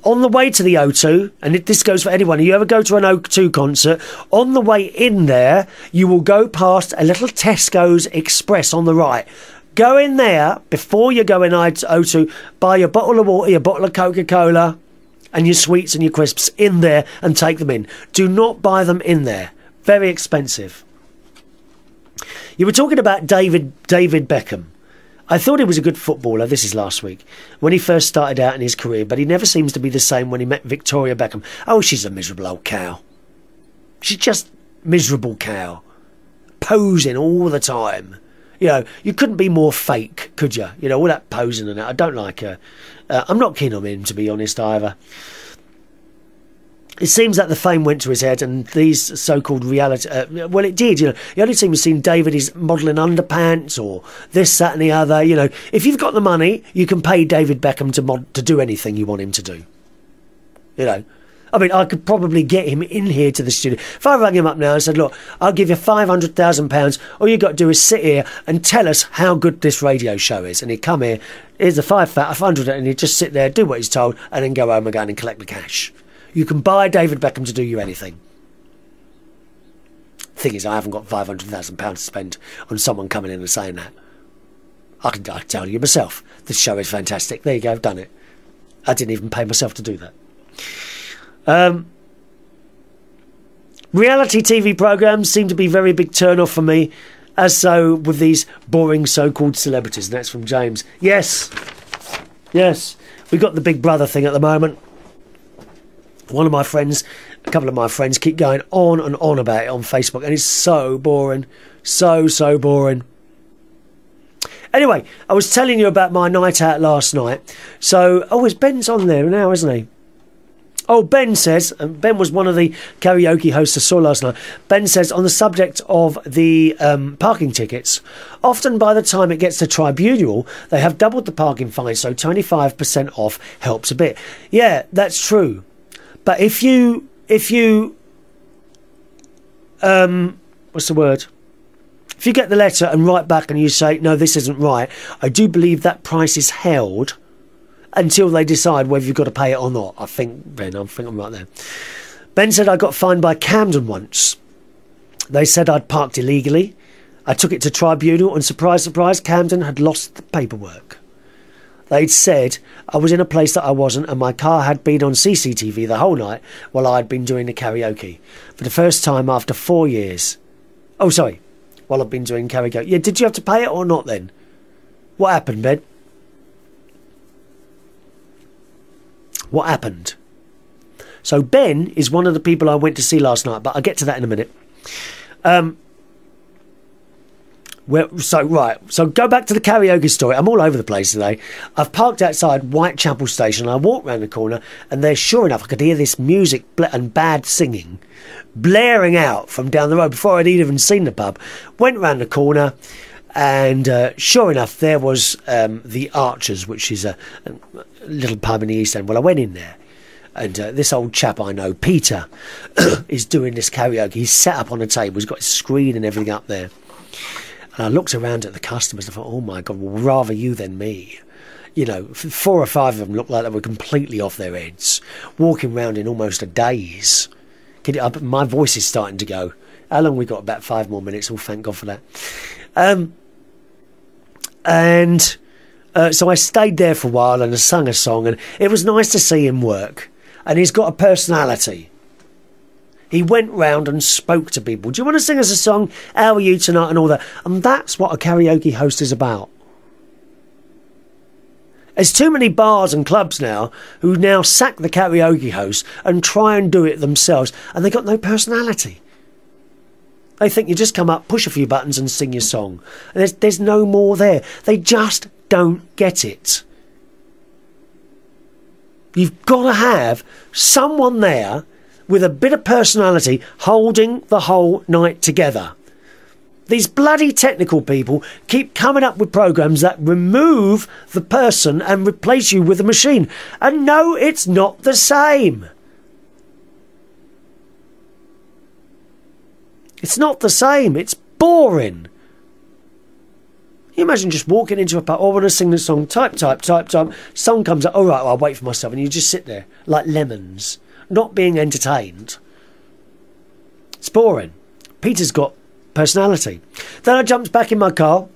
On the way to the O2, and this goes for anyone, if you ever go to an O2 concert, on the way in there, you will go past a little Tesco's Express on the right. Go in there before you go in O2, buy your bottle of water, your bottle of Coca-Cola, and your sweets and your crisps in there and take them in. Do not buy them in there. Very expensive. You were talking about David Beckham. I thought he was a good footballer, this is last week, when he first started out in his career, but he never seems to be the same when he met Victoria Beckham. Oh, she's a miserable old cow. She's just miserable cow. Posing all the time. You know, you couldn't be more fake, could you? You know, all that posing and that. I don't like her. I'm not keen on him, to be honest, either. It seems that the fame went to his head, and these so-called reality... well, it did, you know. The only thing we've seen David is modelling underpants or this, that and the other. You know, if you've got the money, you can pay David Beckham to do anything you want him to do. You know. I mean, I could probably get him in here to the studio. If I rang him up now and said, look, I'll give you £500,000, all you've got to do is sit here and tell us how good this radio show is. And he'd come here, here's the 500, and he'd just sit there, do what he's told, and then go home again and collect the cash. You can buy David Beckham to do you anything. Thing is, I haven't got £500,000 to spend on someone coming in and saying that. I can tell you myself, this show is fantastic. There you go, I've done it. I didn't even pay myself to do that. Reality TV programmes seem to be a very big turn-off for me, as so with these boring so-called celebrities. And that's from James. Yes. Yes. We've got the Big Brother thing at the moment. One of my friends a couple of my friends keep going on and on about it on Facebook, and it's so boring. So boring. Anyway, I was telling you about my night out last night. So, it's Ben's on there now, isn't he? Oh, Ben says, and Ben was one of the karaoke hosts I saw last night. Ben says, on the subject of the parking tickets, often by the time it gets to tribunal, they have doubled the parking fine, so 25% off helps a bit. Yeah, that's true. But if you, what's the word? If you get the letter and write back and you say, no, this isn't right, I do believe that price is held until they decide whether you've got to pay it or not. I think, Ben, I'm right there. Ben said, I got fined by Camden once. They said I'd parked illegally. I took it to tribunal and surprise, surprise, Camden had lost the paperwork. They'd said I was in a place that I wasn't and my car had been on CCTV the whole night while I'd been doing the karaoke. For the first time after 4 years. Oh, sorry. While I've been doing karaoke. Yeah, did you have to pay it or not then? What happened, Ben? What happened? So Ben is one of the people I went to see last night, but I'll get to that in a minute. So go back to the karaoke story. I'm all over the place today. I've parked outside Whitechapel Station. I walked round the corner, and there, sure enough, I could hear this music and bad singing blaring out from down the road before I'd even seen the pub. Went round the corner, and sure enough, there was the Archers, which is a little pub in the East End. Well, I went in there, and this old chap I know, Peter, is doing this karaoke. He's sat up on a table. He's got his screen and everything up there. And I looked around at the customers and I thought, oh my God, well, rather you than me. You know, 4 or 5 of them looked like they were completely off their heads, walking around in almost a daze. My voice is starting to go. How long we got? About 5 more minutes. Oh, thank God for that. So I stayed there for a while and I sung a song, and it was nice to see him work. And he's got a personality. He went round and spoke to people. Do you want to sing us a song? How are you tonight? And all that. And that's what a karaoke host is about. There's too many bars and clubs now who now sack the karaoke host and try and do it themselves. And they got no personality. They think you just come up, push a few buttons and sing your song. And there's no more there. They just don't get it. You've got to have someone there with a bit of personality holding the whole night together. These bloody technical people keep coming up with programs that remove the person and replace you with a machine. And no, it's not the same. It's not the same. It's boring. Can you imagine just walking into a pub, I want to sing the song, type. Song comes up, all right, well, I'll wait for myself. And you just sit there like lemons, not being entertained. It's boring. Peter's got personality. Then I jumped back in my car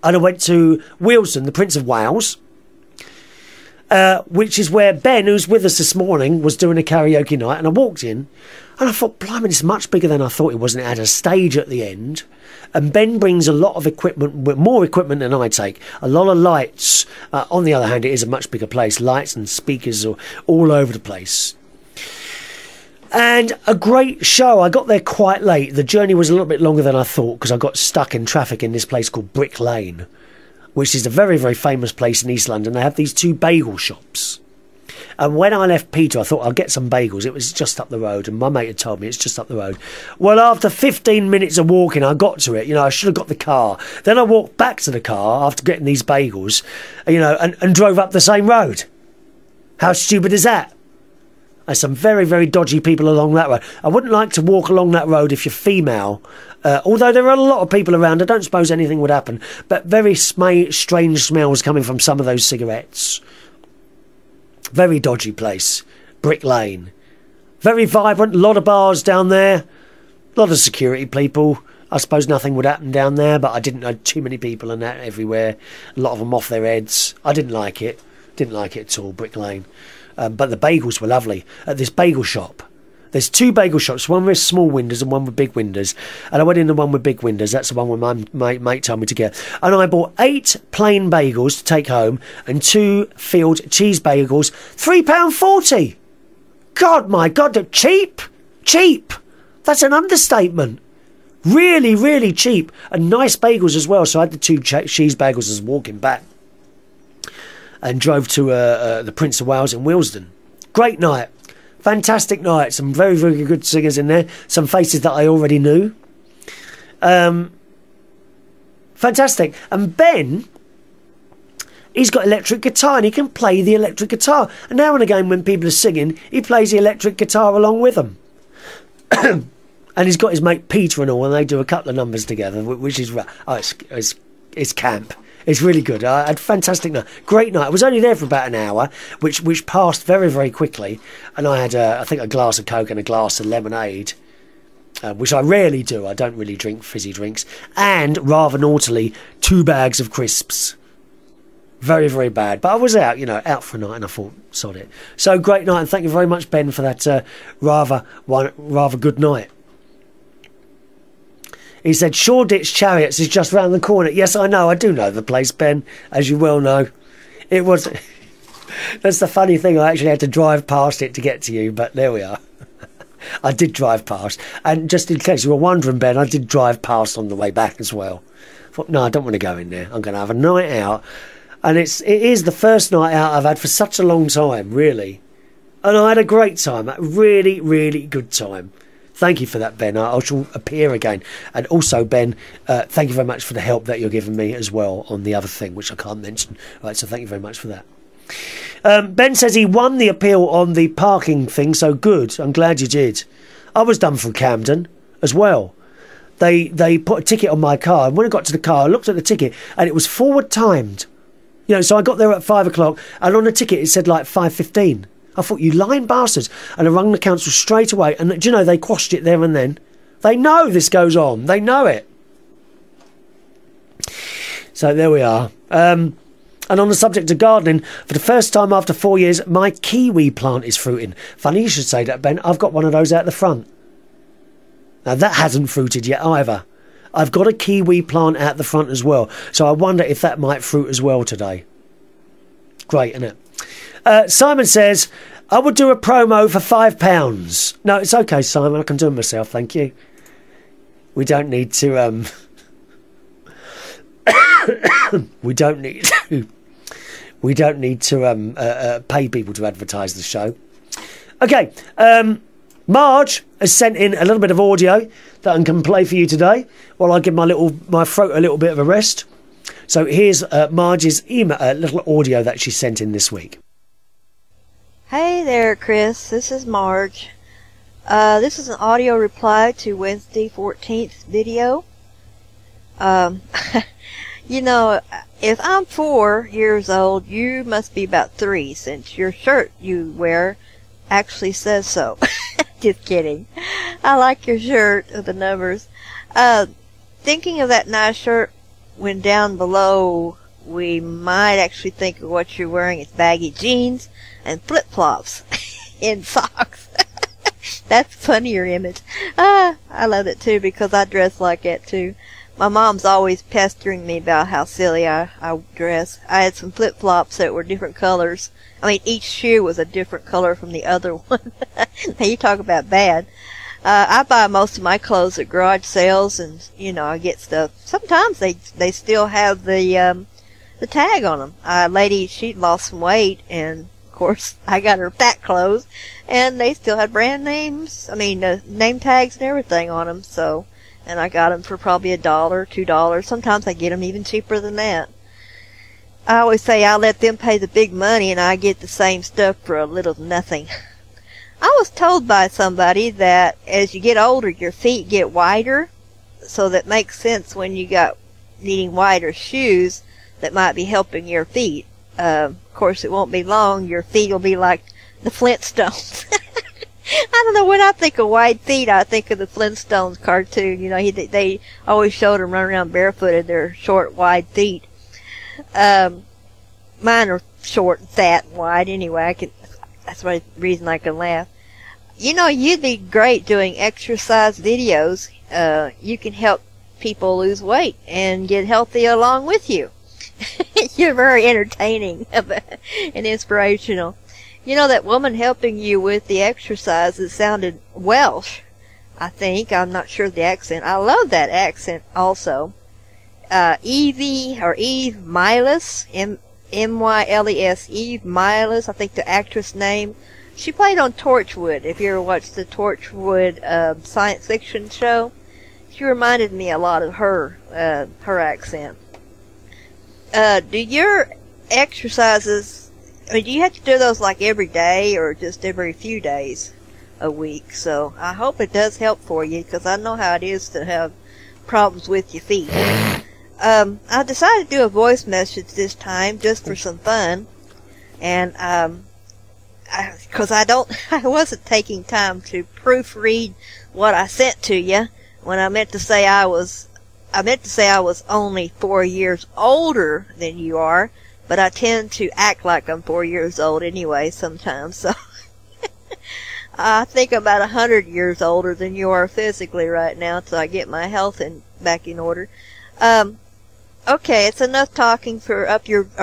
and I went to Wealdstone, the Prince of Wales, which is where Ben, who's with us this morning, was doing a karaoke night. And I walked in and I thought, blimey, it's much bigger than I thought it was. And it had a stage at the end. And Ben brings a lot of equipment, more equipment than I take. A lot of lights. On the other hand, it is a much bigger place. Lights and speakers are all over the place. And a great show. I got there quite late. The journey was a little bit longer than I thought because I got stuck in traffic in this place called Brick Lane, which is a very, very famous place in East London. They have these 2 bagel shops. And when I left Peter, I thought I'll get some bagels. It was just up the road, and my mate had told me it's just up the road. Well, after 15 minutes of walking, I got to it. You know, I should have got the car. Then I walked back to the car after getting these bagels, you know, and drove up the same road. How stupid is that? There's some very, very dodgy people along that road. I wouldn't like to walk along that road if you're female. Although there are a lot of people around, I don't suppose anything would happen. But very strange smells coming from some of those cigarettes. Very dodgy place. Brick Lane. Very vibrant. A lot of bars down there. A lot of security people. I suppose nothing would happen down there, but I didn't know too many people and that everywhere. A lot of them off their heads. I didn't like it. Didn't like it at all, Brick Lane. But the bagels were lovely. At this bagel shop. There's 2 bagel shops, one with small windows and one with big windows. And I went in the one with big windows. That's the one where my mate told me to get. And I bought 8 plain bagels to take home and 2 filled cheese bagels. £3.40. God, my God, cheap. Cheap. That's an understatement. Really, really cheap. And nice bagels as well. So I had the 2 cheese bagels as walking back. And drove to the Prince of Wales in Willesden. Great night. Fantastic night. Some very, very good singers in there. Some faces that I already knew. Fantastic. And Ben, he's got electric guitar and he can play the electric guitar. And now and again when people are singing, he plays the electric guitar along with them. And he's got his mate Peter and all, and they do a couple of numbers together, which is... Oh, it's camp. It's really good. I had a fantastic night. Great night. I was only there for about an hour, which passed very, very quickly. And I had, I think, a glass of Coke and a glass of lemonade, which I rarely do. I don't really drink fizzy drinks. And, rather naughtily, 2 bags of crisps. Very, very bad. But I was out, out for a night, and I thought, sod it. So, great night, and thank you very much, Ben, for that rather good night. He said, Shoreditch Chariots is just round the corner. Yes, I know. I do know the place, Ben, as you well know. It was... That's the funny thing. I actually had to drive past it to get to you, but there we are. I did drive past. And just in case you were wondering, Ben, I did drive past on the way back as well. I thought, no, I don't want to go in there. I'm going to have a night out. And it is the first night out I've had for such a long time, really. And I had a great time. A really, really good time. Thank you for that, Ben. I shall appear again. And also, Ben, thank you very much for the help that you're giving me as well on the other thing, which I can't mention. Right, so thank you very much for that. Ben says he won the appeal on the parking thing, so good. I'm glad you did. I was done from Camden as well. They put a ticket on my car, and when I got to the car, I looked at the ticket, and it was forward timed. So I got there at 5 o'clock, and on the ticket it said like 5:15. I thought, you lying bastards. And I rang the council straight away. And do you know, they quashed it there and then. They know this goes on. They know it. So there we are. And on the subject of gardening, for the first time after 4 years, my kiwi plant is fruiting. Funny you should say that, Ben. I've got one of those out the front. Now, that hasn't fruited yet either. I've got a kiwi plant out the front as well. So I wonder if that might fruit as well today. Great, isn't it? Simon says, I would do a promo for £5. No, it's okay, Simon. I can do it myself, thank you. We don't need to... we don't need to pay people to advertise the show. Okay, Marj has sent in a little bit of audio that I can play for you today while I give my throat a little bit of a rest. So here's Marj's little audio that she sent in this week. Hey there, Chris. This is Marj. This is an audio reply to Wednesday 14th video. If I'm 4 years old, you must be about 3, since your shirt you wear actually says so. Just kidding. I like your shirt with the numbers. Thinking of that nice shirt when down below, we might actually think of what you're wearing. It's baggy jeans and flip-flops in socks. That's a funnier image. I love it too because I dress like that too. My mom's always pestering me about how silly I dress. I had some flip-flops that were different colors. I mean, each shoe was a different color from the other one. Now you talk about bad. I buy most of my clothes at garage sales, and I get stuff. Sometimes they still have the tag on them. A lady, she lost some weight, and of course I got her fat clothes, and they still had brand names. I mean, name tags and everything on them. So, and I got them for probably $1, $2. Sometimes I get them even cheaper than that. I always say I let them pay the big money, and I get the same stuff for a little nothing. I was told by somebody that as you get older, your feet get wider, so that makes sense when you got needing wider shoes that might be helping your feet. Of course, it won't be long. Your feet will be like the Flintstones. I don't know, when I think of wide feet, I think of the Flintstones cartoon. They always showed them running around barefooted, their short, wide feet. Mine are short and fat and wide anyway. That's the reason I can laugh. You'd be great doing exercise videos. You can help people lose weight and get healthy along with you. You're very entertaining and inspirational. You know, that woman helping you with the exercises sounded Welsh, I think. I'm not sure of the accent. I love that accent also. Evie, or Eve Miles, M-Y-L-E-S, Eve Miles, I think the actress name. She played on Torchwood, if you ever watched the Torchwood science fiction show. She reminded me a lot of her accent. Do your exercises, I mean, do you have to do those like every day or just every few days a week? So I hope it does help for you, because I know how it is to have problems with your feet. I decided to do a voice message this time just for some fun, and because I wasn't taking time to proofread what I sent to you when I meant to say I was only 4 years older than you are, but I tend to act like I'm 4 years old anyway sometimes, so I think I'm about 100 years older than you are physically right now until I get my health back in order. Okay, it's enough talking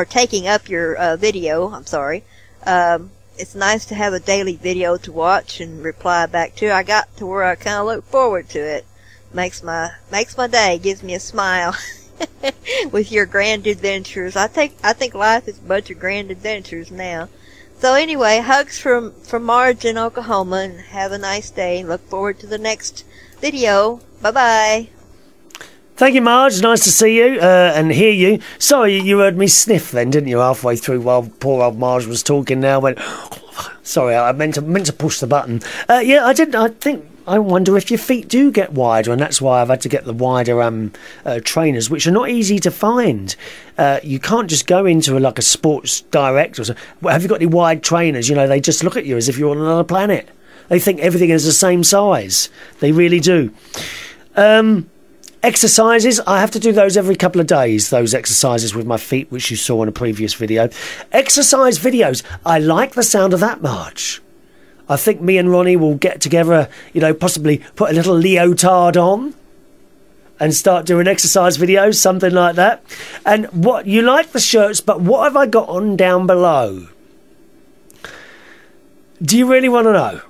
taking up your video. I'm sorry. It's nice to have a daily video to watch and reply back to. I got to where I kind of look forward to it. Makes my day, gives me a smile. With your grand adventures. I think life is a bunch of grand adventures now. So anyway, hugs from Marj in Oklahoma, and have a nice day. Look forward to the next video. Bye-bye. Thank you, Marj. Nice to see you and hear you. Sorry, you heard me sniff then, didn't you, halfway through while poor old Marj was talking now. Went, sorry, I meant to push the button. Yeah, I did. I wonder if your feet do get wider, and that's why I've had to get the wider trainers, which are not easy to find. You can't just go into a Sports Direct or so. Well, have you got any wide trainers? You know, they just look at you as if you're on another planet. They think everything is the same size. They really do. Exercises, I have to do those every couple of days, those exercises with my feet, which you saw in a previous video. Exercise videos, I like the sound of that, Marj. I think me and Ronny will get together, you know, possibly put a little leotard on and start doing exercise videos, something like that. And what you like the shirts, but what have I got on down below? Do you really want to know?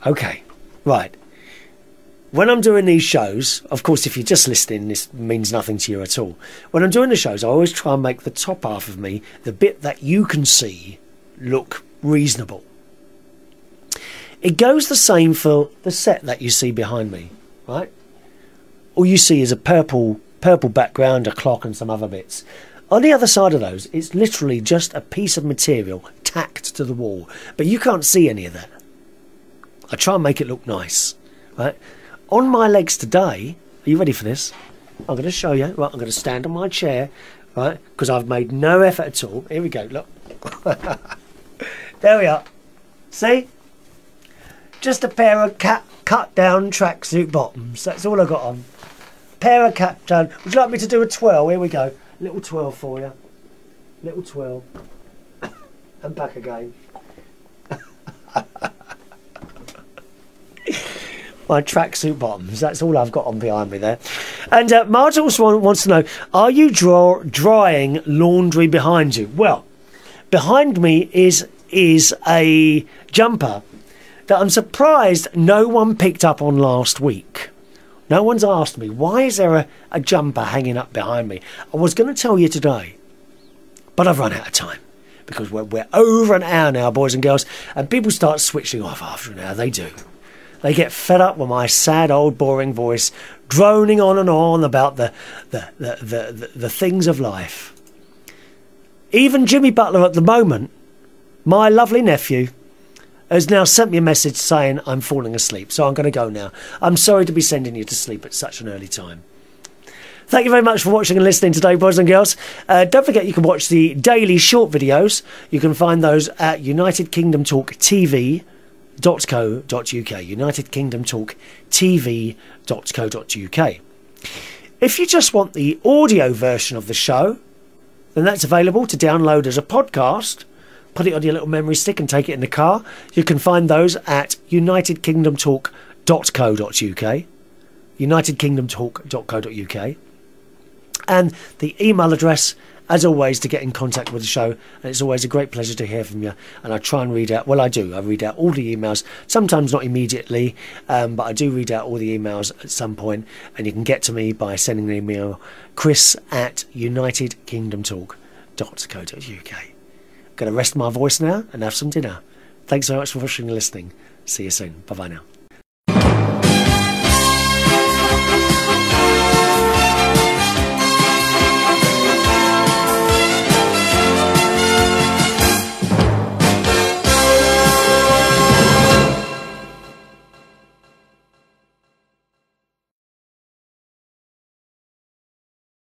Okay, right. When I'm doing these shows, of course, if you're just listening, this means nothing to you at all. When I'm doing the shows, I always try and make the top half of me, the bit that you can see, look reasonable. It goes the same for the set that you see behind me, right? All you see is a purple background, a clock and some other bits. On the other side of those, it's literally just a piece of material tacked to the wall. But you can't see any of that. I try and make it look nice, right? On my legs today, are you ready for this? I'm going to show you. Right, I'm going to stand on my chair, right? Because I've made no effort at all. Here we go, look. There we are. See? Just a pair of cut-down tracksuit bottoms. That's all I got on. Pair of cut-down. Would you like me to do a twirl? Here we go. Little twirl for you. Little twirl. And back again. My tracksuit bottoms. That's all I've got on behind me there. And Marj also wants to know, are you drying laundry behind you? Well, behind me is a jumper that I'm surprised no one picked up on last week. No one's asked me, why is there a jumper hanging up behind me? I was going to tell you today, but I've run out of time. Because we're over an hour now, boys and girls, and people start switching off after an hour. They do. They get fed up with my sad, old, boring voice, droning on and on about the things of life. Even Jimmy Butler at the moment, my lovely nephew, has now sent me a message saying I'm falling asleep. So I'm going to go now. I'm sorry to be sending you to sleep at such an early time. Thank you very much for watching and listening today, boys and girls. Don't forget you can watch the daily short videos. You can find those at UnitedKingdomTalkTV.co.uk. UnitedKingdomTalkTV.co.uk. If you just want the audio version of the show, then that's available to download as a podcast. Put it on your little memory stick and take it in the car. You can find those at UnitedKingdomTalk.co.uk. UnitedKingdomTalk.co.uk. And the email address as always, to get in contact with the show, and it's always a great pleasure to hear from you. And I try and read out, well, I do, I read out all the emails, sometimes not immediately, but I do read out all the emails at some point, and you can get to me by sending an email, chris@unitedkingdomtalk.co.uk. Going to rest my voice now and have some dinner. Thanks very much for watching and listening. See you soon. Bye-bye now.